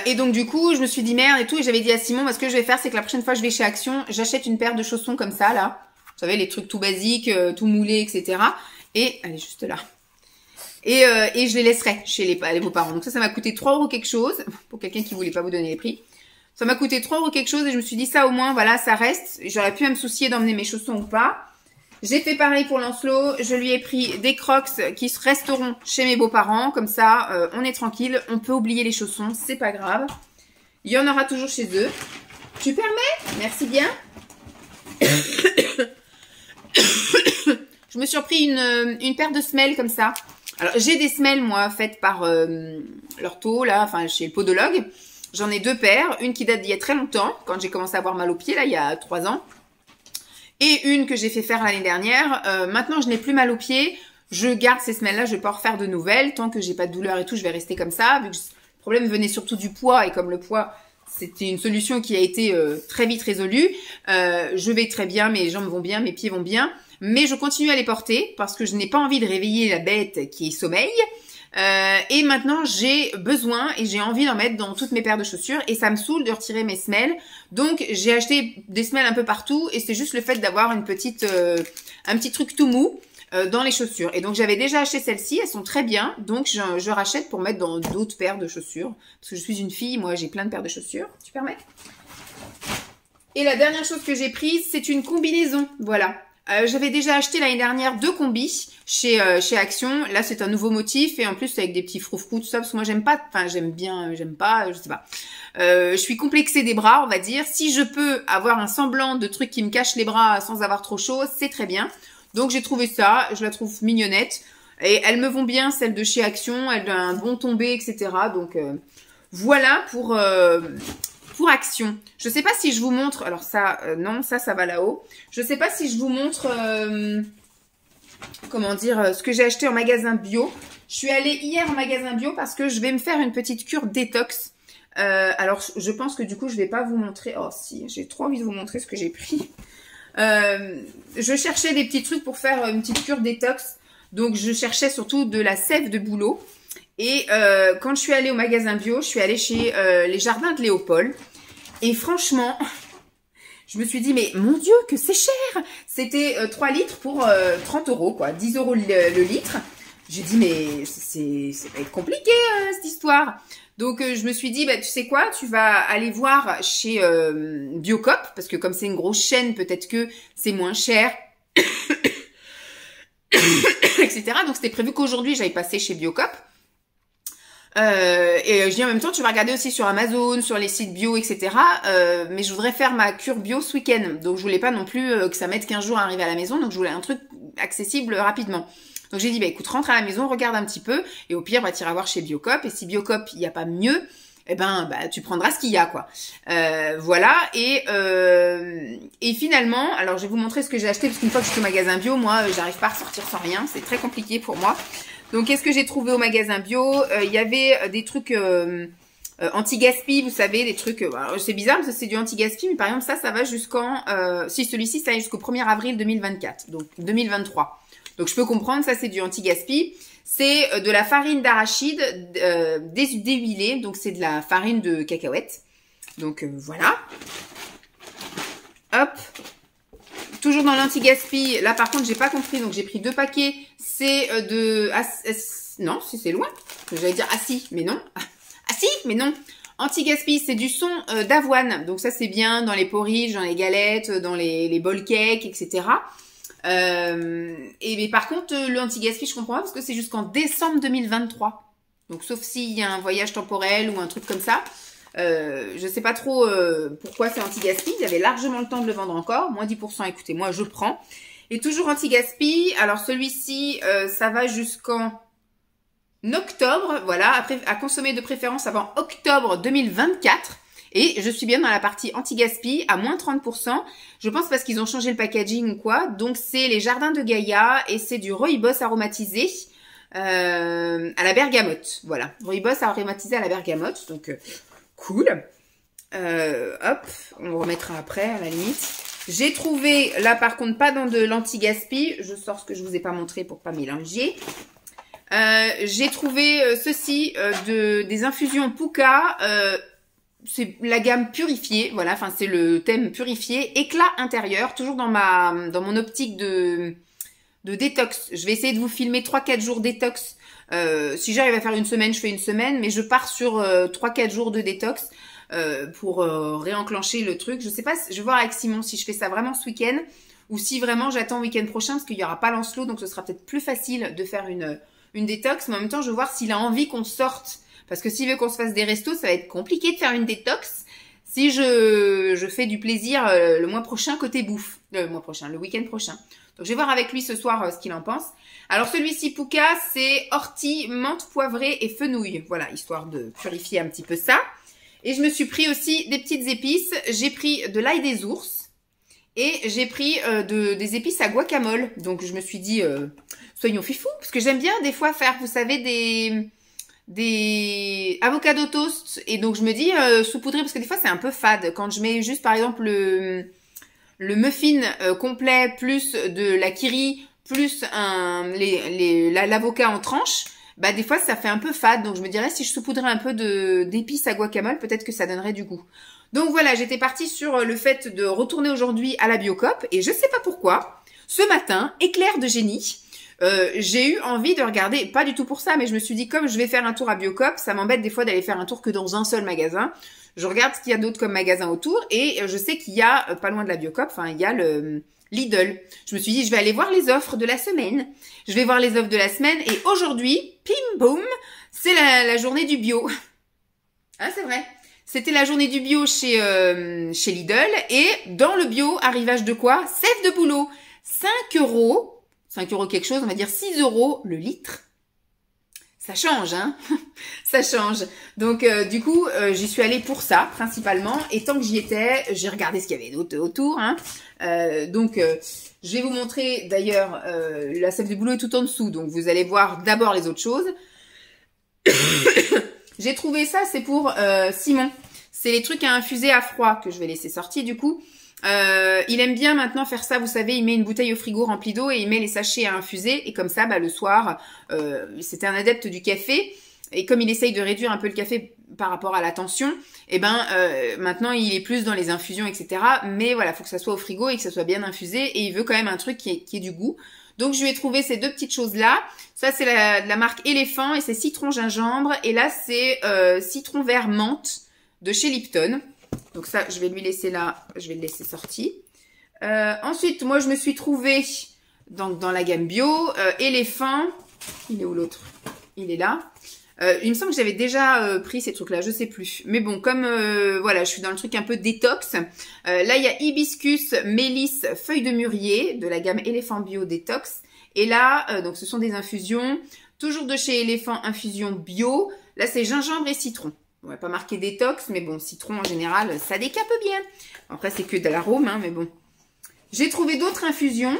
Et donc du coup, je me suis dit merde et tout, et j'avais dit à Simon, ce que je vais faire, c'est que la prochaine fois que je vais chez Action, j'achète une paire de chaussons comme ça, là. Vous savez, les trucs tout basiques, tout moulés, etc. Et, elle est juste là. Et je les laisserai chez les beaux-parents. Donc ça m'a coûté 3 € quelque chose, pour quelqu'un qui voulait pas vous donner les prix. Ça m'a coûté 3 € quelque chose, et je me suis dit, ça au moins, voilà, ça reste. J'aurais pu me soucier d'emmener mes chaussons ou pas. J'ai fait pareil pour Lancelot, je lui ai pris des crocs qui resteront chez mes beaux-parents, comme ça on est tranquille, on peut oublier les chaussons, c'est pas grave. Il y en aura toujours chez eux. Tu permets? Merci bien. Je me suis repris une paire de semelles comme ça. Alors j'ai des semelles moi faites par l'ortho là, enfin chez le podologue. J'en ai 2 paires, une qui date d'il y a très longtemps, quand j'ai commencé à avoir mal aux pieds là, il y a 3 ans. Et une que j'ai fait faire l'année dernière. Maintenant, je n'ai plus mal aux pieds. Je garde ces semelles-là, je vais pas en refaire de nouvelles. Tant que j'ai pas de douleur et tout, je vais rester comme ça. Vu que le problème venait surtout du poids. Et comme le poids, c'était une solution qui a été très vite résolue. Je vais très bien, mes jambes vont bien, mes pieds vont bien. Mais je continue à les porter parce que je n'ai pas envie de réveiller la bête qui sommeille. Et maintenant j'ai besoin et j'ai envie d'en mettre dans toutes mes paires de chaussures et ça me saoule de retirer mes semelles, donc j'ai acheté des semelles un peu partout et c'est juste le fait d'avoir un petit truc tout mou dans les chaussures. Et donc j'avais déjà acheté celles-ci, elles sont très bien, donc je rachète pour mettre dans d'autres paires de chaussures parce que je suis une fille, moi j'ai plein de paires de chaussures. Tu permets? Et la dernière chose que j'ai prise, c'est une combinaison, voilà. J'avais déjà acheté l'année dernière 2 combis chez Action. Là, c'est un nouveau motif et en plus, c'est avec des petits froufrous, tout ça. Parce que moi, j'aime pas, enfin, j'aime bien, j'aime pas, je sais pas. Je suis complexée des bras, on va dire. Si je peux avoir un semblant de truc qui me cache les bras sans avoir trop chaud, c'est très bien. Donc, j'ai trouvé ça. Je la trouve mignonnette. Et elles me vont bien, celles de chez Action. Elles ont un bon tombé, etc. Donc, voilà pour Action. Je sais pas si je vous montre, alors ça, non, ça va là-haut. Je sais pas si je vous montre, comment dire, ce que j'ai acheté en magasin bio. Je suis allée hier en magasin bio parce que je vais me faire une petite cure détox. Alors, je pense que du coup, je vais pas vous montrer. Oh si, j'ai trop envie de vous montrer ce que j'ai pris. Je cherchais des petits trucs pour faire une petite cure détox. Donc, je cherchais surtout de la sève de bouleau. Et quand je suis allée au magasin bio, je suis allée chez les Jardins de Léopold. Et franchement, je me suis dit, mais mon Dieu, que c'est cher! C'était 3 litres pour 30 €, quoi. 10 € le litre. J'ai dit, mais ça va être compliqué, cette histoire. Donc, je me suis dit, bah, tu sais quoi? Tu vas aller voir chez Biocop, parce que comme c'est une grosse chaîne, peut-être que c'est moins cher, etc. Donc, c'était prévu qu'aujourd'hui, j'aille passer chez Biocop. Et je dis en même temps, tu vas regarder aussi sur Amazon, sur les sites bio, etc. Mais je voudrais faire ma cure bio ce week-end. Donc, je voulais pas non plus que ça mette 15 jours à arriver à la maison. Donc, je voulais un truc accessible rapidement. Donc, j'ai dit, bah, écoute, rentre à la maison, regarde un petit peu. Et au pire, bah, tu iras voir chez Biocop. Et si Biocop, il n'y a pas mieux, eh ben, bah, tu prendras ce qu'il y a, quoi. Voilà. Et finalement, alors, je vais vous montrer ce que j'ai acheté. Parce qu'une fois que je suis au magasin bio, moi, j'arrive pas à ressortir sans rien. C'est très compliqué pour moi. Donc, qu'est-ce que j'ai trouvé au magasin bio? Il y avait des trucs anti-gaspi, vous savez, des trucs... c'est bizarre parce que c'est du anti-gaspi, mais par exemple, ça va jusqu'en... si celui-ci, ça va jusqu'au 1er avril 2024, donc 2023. Donc, je peux comprendre, ça, c'est du anti-gaspi. C'est de la farine d'arachide déhuilée, donc c'est de la farine de cacahuètes. Donc, voilà. Hop. Toujours dans l'anti-gaspi, là par contre j'ai pas compris, donc j'ai pris 2 paquets, c'est non, si c'est loin, j'allais dire assis, mais non, assis, mais non, anti-gaspi, c'est du son d'avoine, donc ça c'est bien dans les porridge, dans les galettes, dans les bol cakes, etc. Mais par contre le anti-gaspi je comprends pas parce que c'est jusqu'en décembre 2023, donc sauf s'il y a un voyage temporel ou un truc comme ça. Je sais pas trop pourquoi c'est anti-gaspi. Il y avait largement le temps de le vendre encore. Moins 10%, écoutez, moi je prends. Et toujours anti-gaspi. Alors celui-ci, ça va jusqu'en octobre, voilà, à consommer de préférence avant octobre 2024. Et je suis bien dans la partie anti-gaspi à moins 30%. Je pense parce qu'ils ont changé le packaging ou quoi. Donc c'est les Jardins de Gaïa et c'est du rooibos aromatisé à la bergamote. Voilà, rooibos aromatisé à la bergamote. Donc cool. Hop, on remettra après à la limite. J'ai trouvé, là par contre pas dans de l'anti-gaspi. Je sors ce que je vous ai pas montré pour pas mélanger. J'ai trouvé ceci des infusions Pouka. C'est la gamme purifiée, voilà, enfin c'est le thème purifié, éclat intérieur, toujours dans mon optique de détox. Je vais essayer de vous filmer 3-4 jours détox. Si j'arrive à faire une semaine, je fais une semaine, mais je pars sur 3-4 jours de détox pour réenclencher le truc. Je sais pas, je vais voir avec Simon si je fais ça vraiment ce week-end ou si vraiment j'attends le week-end prochain parce qu'il y aura pas Lancelot, donc ce sera peut-être plus facile de faire une détox, mais en même temps je veux voir s'il a envie qu'on sorte. Parce que s'il veut qu'on se fasse des restos, ça va être compliqué de faire une détox si je fais du plaisir le mois prochain côté bouffe. Le week-end prochain. Donc je vais voir avec lui ce soir ce qu'il en pense. Alors celui-ci Pouka, c'est ortie, menthe poivrée et fenouil. Voilà, histoire de purifier un petit peu ça. Et je me suis pris aussi des petites épices. J'ai pris de l'ail des ours et j'ai pris des épices à guacamole. Donc je me suis dit, soyons fifous, parce que j'aime bien des fois faire, vous savez, des avocado toast, et donc je me dis saupoudrer, parce que des fois c'est un peu fade quand je mets juste par exemple le muffin complet plus de la kiri plus l'avocat en tranches, bah des fois ça fait un peu fade, donc je me dirais si je saupoudrais un peu d'épices à guacamole, peut-être que ça donnerait du goût. Donc voilà, j'étais partie sur le fait de retourner aujourd'hui à la Biocoop, et je sais pas pourquoi, ce matin, éclair de génie, j'ai eu envie de regarder, pas du tout pour ça, mais je me suis dit, comme je vais faire un tour à Biocoop, ça m'embête des fois d'aller faire un tour que dans un seul magasin. Je regarde ce qu'il y a d'autre comme magasin autour, et je sais qu'il y a, pas loin de la Biocoop, enfin, il y a le Lidl. Je me suis dit, je vais aller voir les offres de la semaine. Je vais voir les offres de la semaine, et aujourd'hui, pim boum, c'est la journée du bio. Ah, c'est vrai. C'était la journée du bio chez Lidl, et dans le bio, arrivage de quoi? Sève de bouleau. 5 €. 5 € quelque chose, on va dire 6 € le litre. Ça change, hein. Ça change. Donc, du coup, j'y suis allée pour ça, principalement. Et tant que j'y étais, j'ai regardé ce qu'il y avait d'autre autour, hein. Donc, je vais vous montrer, d'ailleurs, la sève de bouleau est tout en dessous. Donc, vous allez voir d'abord les autres choses. J'ai trouvé ça, c'est pour Simon. C'est les trucs à infuser à froid que je vais laisser sortir, du coup. Il aime bien maintenant faire ça, vous savez, il met une bouteille au frigo remplie d'eau et il met les sachets à infuser, et comme ça, bah, le soir, c'était un adepte du café, et comme il essaye de réduire un peu le café par rapport à la tension, et ben maintenant il est plus dans les infusions, etc. Mais voilà, faut que ça soit au frigo et que ça soit bien infusé, et il veut quand même un truc qui ait du goût. Donc je lui ai trouvé ces deux petites choses là. Ça c'est de la marque Éléphant, et c'est citron gingembre, et là c'est citron vert menthe de chez Lipton. Donc ça, je vais lui laisser là, je vais le laisser sorti. Ensuite, moi, je me suis trouvée dans la gamme bio, Éléphant. Il est où l'autre? Il est là. Il me semble que j'avais déjà pris ces trucs-là, je sais plus. Mais bon, comme voilà, je suis dans le truc un peu détox. Là, il y a hibiscus, mélisse, feuille de mûrier de la gamme Éléphant Bio Détox. Et là, donc ce sont des infusions, toujours de chez Éléphant, infusion bio. Là, c'est gingembre et citron. On va pas marquer détox, mais bon, citron en général, ça décape bien. Après, c'est que de l'arôme, hein, mais bon. J'ai trouvé d'autres infusions.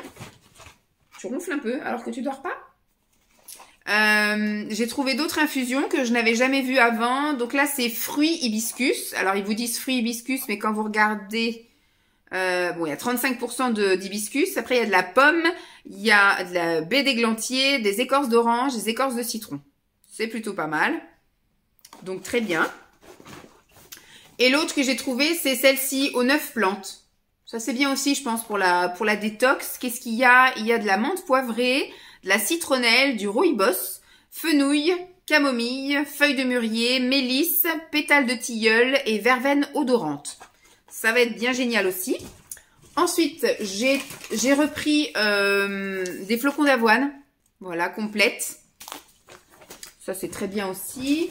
Tu ronfles un peu alors que tu dors pas. J'ai trouvé d'autres infusions que je n'avais jamais vues avant. Donc là, c'est fruits hibiscus. Alors, ils vous disent fruits hibiscus, mais quand vous regardez... bon, il y a 35% d'hibiscus. Après, il y a de la pomme, il y a de la baie d'églantier, des écorces d'orange, des écorces de citron. C'est plutôt pas mal. Donc, très bien. Et l'autre que j'ai trouvé, c'est celle-ci aux 9 plantes. Ça, c'est bien aussi, je pense, pour la détox. Qu'est-ce qu'il y a? Il y a de la menthe poivrée, de la citronnelle, du rooibos, fenouil, camomille, feuille de mûrier, mélisse, pétales de tilleul et verveine odorante. Ça va être bien génial aussi. Ensuite, j'ai repris des flocons d'avoine. Voilà, complète. Ça, c'est très bien aussi.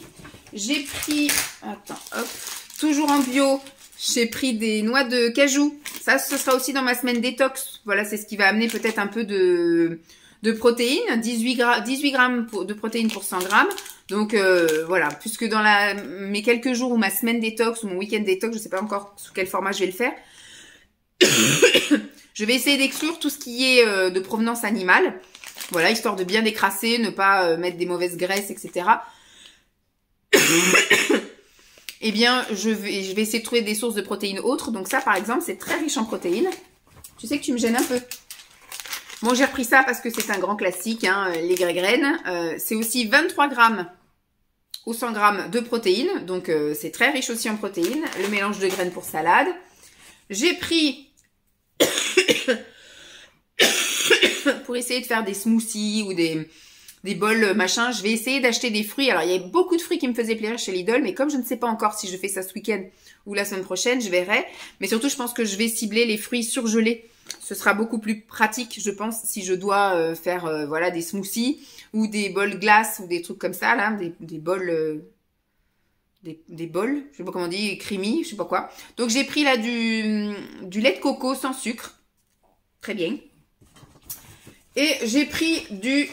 J'ai pris... Attends, hop. Toujours en bio, j'ai pris des noix de cajou. Ça, ce sera aussi dans ma semaine détox. Voilà, c'est ce qui va amener peut-être un peu de de protéines, 18 grammes de protéines pour 100 grammes. Donc voilà, puisque dans mes quelques jours ou ma semaine détox ou mon week-end détox, je sais pas encore sous quel format je vais le faire, je vais essayer d'exclure tout ce qui est de provenance animale. Voilà, histoire de bien décrasser, ne pas mettre des mauvaises graisses, etc. Eh bien, je vais essayer de trouver des sources de protéines autres. Donc ça, par exemple, c'est très riche en protéines. Tu sais que tu me gênes un peu. Bon, j'ai repris ça parce que c'est un grand classique, hein, les graines. C'est aussi 23 grammes ou 100 grammes de protéines. Donc, c'est très riche aussi en protéines. Le mélange de graines pour salade. J'ai pris, pour essayer de faire des smoothies ou des bols machin, je vais essayer d'acheter des fruits. Alors, il y a beaucoup de fruits qui me faisaient plaisir chez Lidl, mais comme je ne sais pas encore si je fais ça ce week-end ou la semaine prochaine, je verrai. Mais surtout, je pense que je vais cibler les fruits surgelés. Ce sera beaucoup plus pratique, je pense, si je dois faire voilà, des smoothies ou des bols glace ou des trucs comme ça, là, des bols, des bols, je sais pas comment on dit, creamy, je sais pas quoi. Donc, j'ai pris là du lait de coco sans sucre. Très bien. Et j'ai pris du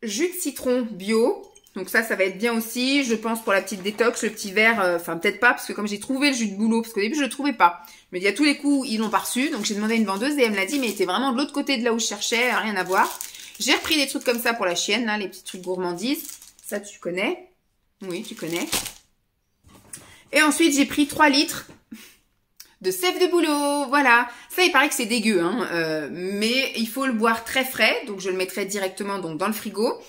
jus de citron bio. Donc ça va être bien aussi, je pense, pour la petite détox, le petit verre, enfin peut-être pas, parce que comme j'ai trouvé le jus de bouleau, parce qu'au début je le trouvais pas. Je me dis à tous les coups, ils l'ont pas reçu, donc j'ai demandé à une vendeuse et elle me l'a dit, mais il était vraiment de l'autre côté de là où je cherchais, rien à voir. J'ai repris des trucs comme ça pour la chienne, là, les petits trucs gourmandises. Ça, tu connais. Oui, tu connais. Et ensuite, j'ai pris 3 litres de sève de bouleau, voilà. Ça, il paraît que c'est dégueu, hein, mais il faut le boire très frais, donc je le mettrai directement donc dans le frigo.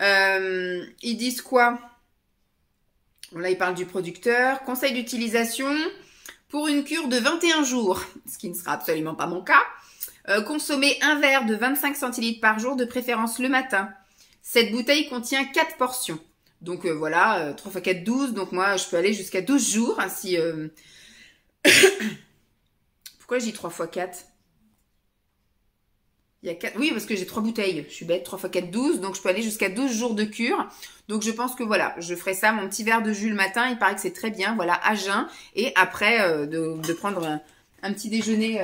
Ils disent quoi? Là, ils parlent du producteur. Conseil d'utilisation pour une cure de 21 jours, ce qui ne sera absolument pas mon cas. Consommer un verre de 25 centilitres par jour, de préférence le matin. Cette bouteille contient 4 portions. Donc voilà, 3 x 4, 12. Donc moi, je peux aller jusqu'à 12 jours. Hein, si, Pourquoi je dis 3 x 4? Il y a 4... Oui, parce que j'ai 3 bouteilles. Je suis bête, 3 x 4, 12. Donc, je peux aller jusqu'à 12 jours de cure. Donc, je pense que voilà, je ferai ça, mon petit verre de jus le matin. Il paraît que c'est très bien, voilà, à jeun. Et après, de prendre un petit déjeuner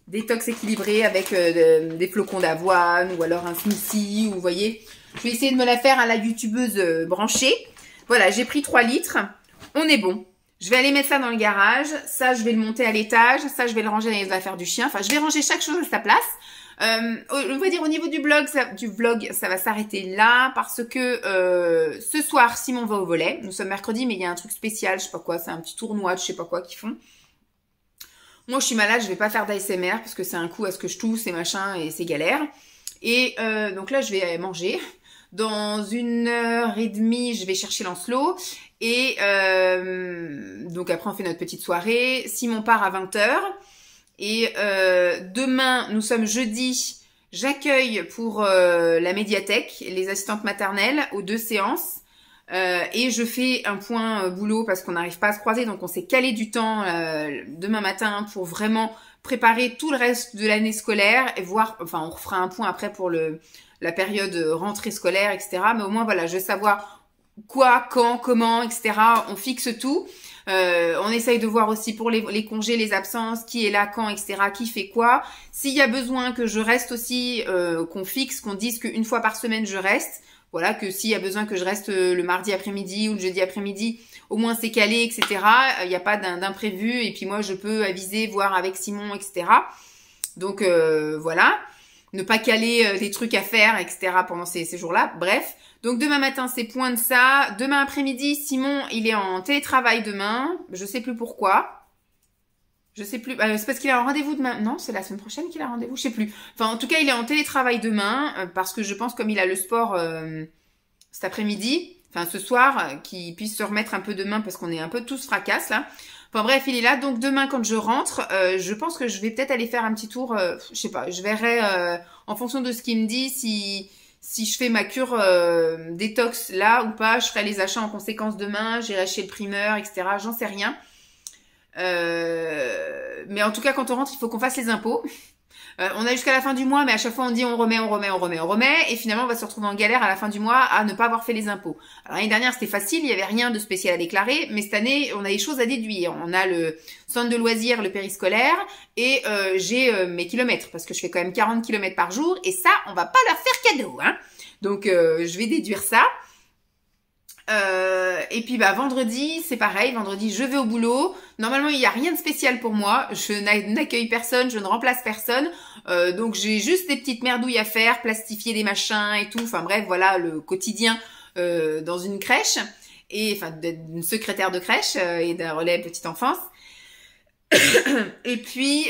détox équilibré avec des flocons d'avoine ou alors un smoothie. Ou, vous voyez, je vais essayer de me la faire à la youtubeuse branchée. Voilà, j'ai pris 3 litres. On est bon. Je vais aller mettre ça dans le garage. Ça, je vais le monter à l'étage. Ça, je vais le ranger dans les affaires du chien. Enfin, je vais ranger chaque chose à sa place. On va dire au niveau du vlog, ça va s'arrêter là parce que ce soir, Simon va au volley. Nous sommes mercredi, mais il y a un truc spécial, je sais pas quoi, c'est un petit tournoi, je sais pas quoi qu'ils font. Moi, je suis malade, je vais pas faire d'ASMR parce que c'est un coup à ce que je tousse et machin et c'est galère. Et donc là, je vais manger. Dans 1h30, je vais chercher Lancelot. Et donc après, on fait notre petite soirée. Simon part à 20h. Et demain, nous sommes jeudi, j'accueille pour la médiathèque les assistantes maternelles aux 2 séances. Et je fais un point boulot parce qu'on n'arrive pas à se croiser. Donc on s'est calé du temps demain matin pour vraiment préparer tout le reste de l'année scolaire. Et voir, enfin on refera un point après pour la période rentrée scolaire, etc. Mais au moins voilà, je vais savoir quoi, quand, comment, etc. On fixe tout. On essaye de voir aussi pour les congés, les absences, qui est là, quand, etc., qui fait quoi. S'il y a besoin que je reste aussi, qu'on fixe, qu'on dise qu'une fois par semaine je reste, voilà, que s'il y a besoin que je reste le mardi après-midi ou le jeudi après-midi, au moins c'est calé, etc. Il n'y a pas d'imprévu et puis moi je peux aviser, voir avec Simon, etc. Donc voilà, ne pas caler des trucs à faire, etc. pendant ces jours-là, bref. Donc demain matin, c'est point de ça. Demain après-midi, Simon, il est en télétravail demain. Je sais plus pourquoi. Je sais plus. C'est parce qu'il a un rendez-vous demain. Non, c'est la semaine prochaine qu'il a rendez-vous. Je sais plus. Enfin, en tout cas, il est en télétravail demain parce que je pense comme il a le sport cet après-midi, enfin ce soir, qu'il puisse se remettre un peu demain parce qu'on est un peu tous fracasse là. Enfin bref, il est là. Donc demain, quand je rentre, je pense que je vais peut-être aller faire un petit tour. Je sais pas. Je verrai en fonction de ce qu'il me dit si je fais ma cure détox là ou pas. Je ferai les achats en conséquence demain. J'irai chez le primeur, etc. J'en sais rien. Mais en tout cas, quand on rentre, il faut qu'on fasse les impôts. On a jusqu'à la fin du mois, mais à chaque fois on dit on remet, et finalement on va se retrouver en galère à la fin du mois à ne pas avoir fait les impôts. Alors l'année dernière c'était facile, il y avait rien de spécial à déclarer, mais cette année on a des choses à déduire. On a le centre de loisirs, le périscolaire, et j'ai mes kilomètres, parce que je fais quand même 40 kilomètres par jour, et ça on va pas leur faire cadeau, hein. Donc je vais déduire ça. Et puis vendredi c'est pareil, vendredi je vais au boulot. Normalement il n'y a rien de spécial pour moi, je n'accueille personne, je ne remplace personne, donc j'ai juste des petites merdouilles à faire, plastifier des machins et tout, enfin bref voilà le quotidien dans une crèche, et enfin d'une secrétaire de crèche et d'un relais petite enfance. Et puis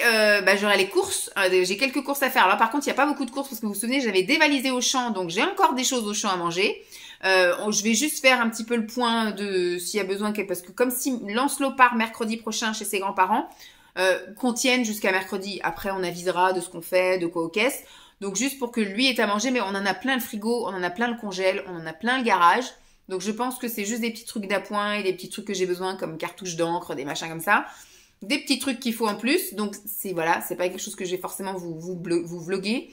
j'aurai les courses, j'ai quelques courses à faire. Alors par contre il n'y a pas beaucoup de courses parce que vous vous souvenez j'avais dévalisé Auchan, donc j'ai encore des choses Auchan à manger. Je vais juste faire un petit peu le point de s'il y a besoin, parce que comme si Lancelot part mercredi prochain chez ses grands-parents, qu'on tienne jusqu'à mercredi. Après on avisera de ce qu'on fait, de quoi aux caisses. Donc juste pour que lui ait à manger, mais on en a plein le frigo, on en a plein le congèle, on en a plein le garage. Donc je pense que c'est juste des petits trucs d'appoint et des petits trucs que j'ai besoin comme cartouches d'encre, des machins comme ça. Des petits trucs qu'il faut en plus. Donc c'est voilà, c'est pas quelque chose que je vais forcément vous vloguer.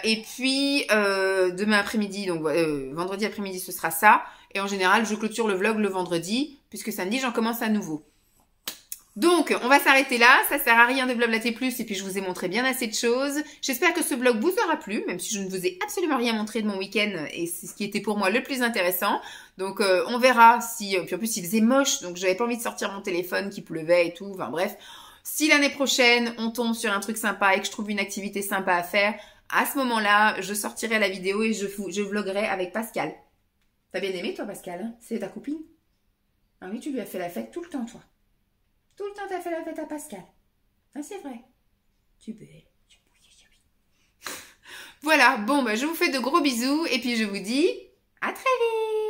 Et puis demain après-midi, donc vendredi après-midi ce sera ça. Et en général je clôture le vlog le vendredi, puisque samedi j'en commence à nouveau. Donc on va s'arrêter là, ça sert à rien de blablater plus, et puis je vous ai montré bien assez de choses. J'espère que ce vlog vous aura plu, même si je ne vous ai absolument rien montré de mon week-end, et c'est ce qui était pour moi le plus intéressant. Donc on verra si, puis en plus il faisait moche, donc j'avais pas envie de sortir mon téléphone, qui pleuvait et tout, enfin bref. Si l'année prochaine on tombe sur un truc sympa et que je trouve une activité sympa à faire, à ce moment-là, je sortirai la vidéo et je vloguerai avec Pascal. T'as bien aimé toi Pascal, c'est ta copine? Ah oui, tu lui as fait la fête tout le temps toi. Tout le temps t'as fait la fête à Pascal. Ah c'est vrai. Tu peux. Voilà, bon je vous fais de gros bisous et puis je vous dis à très vite.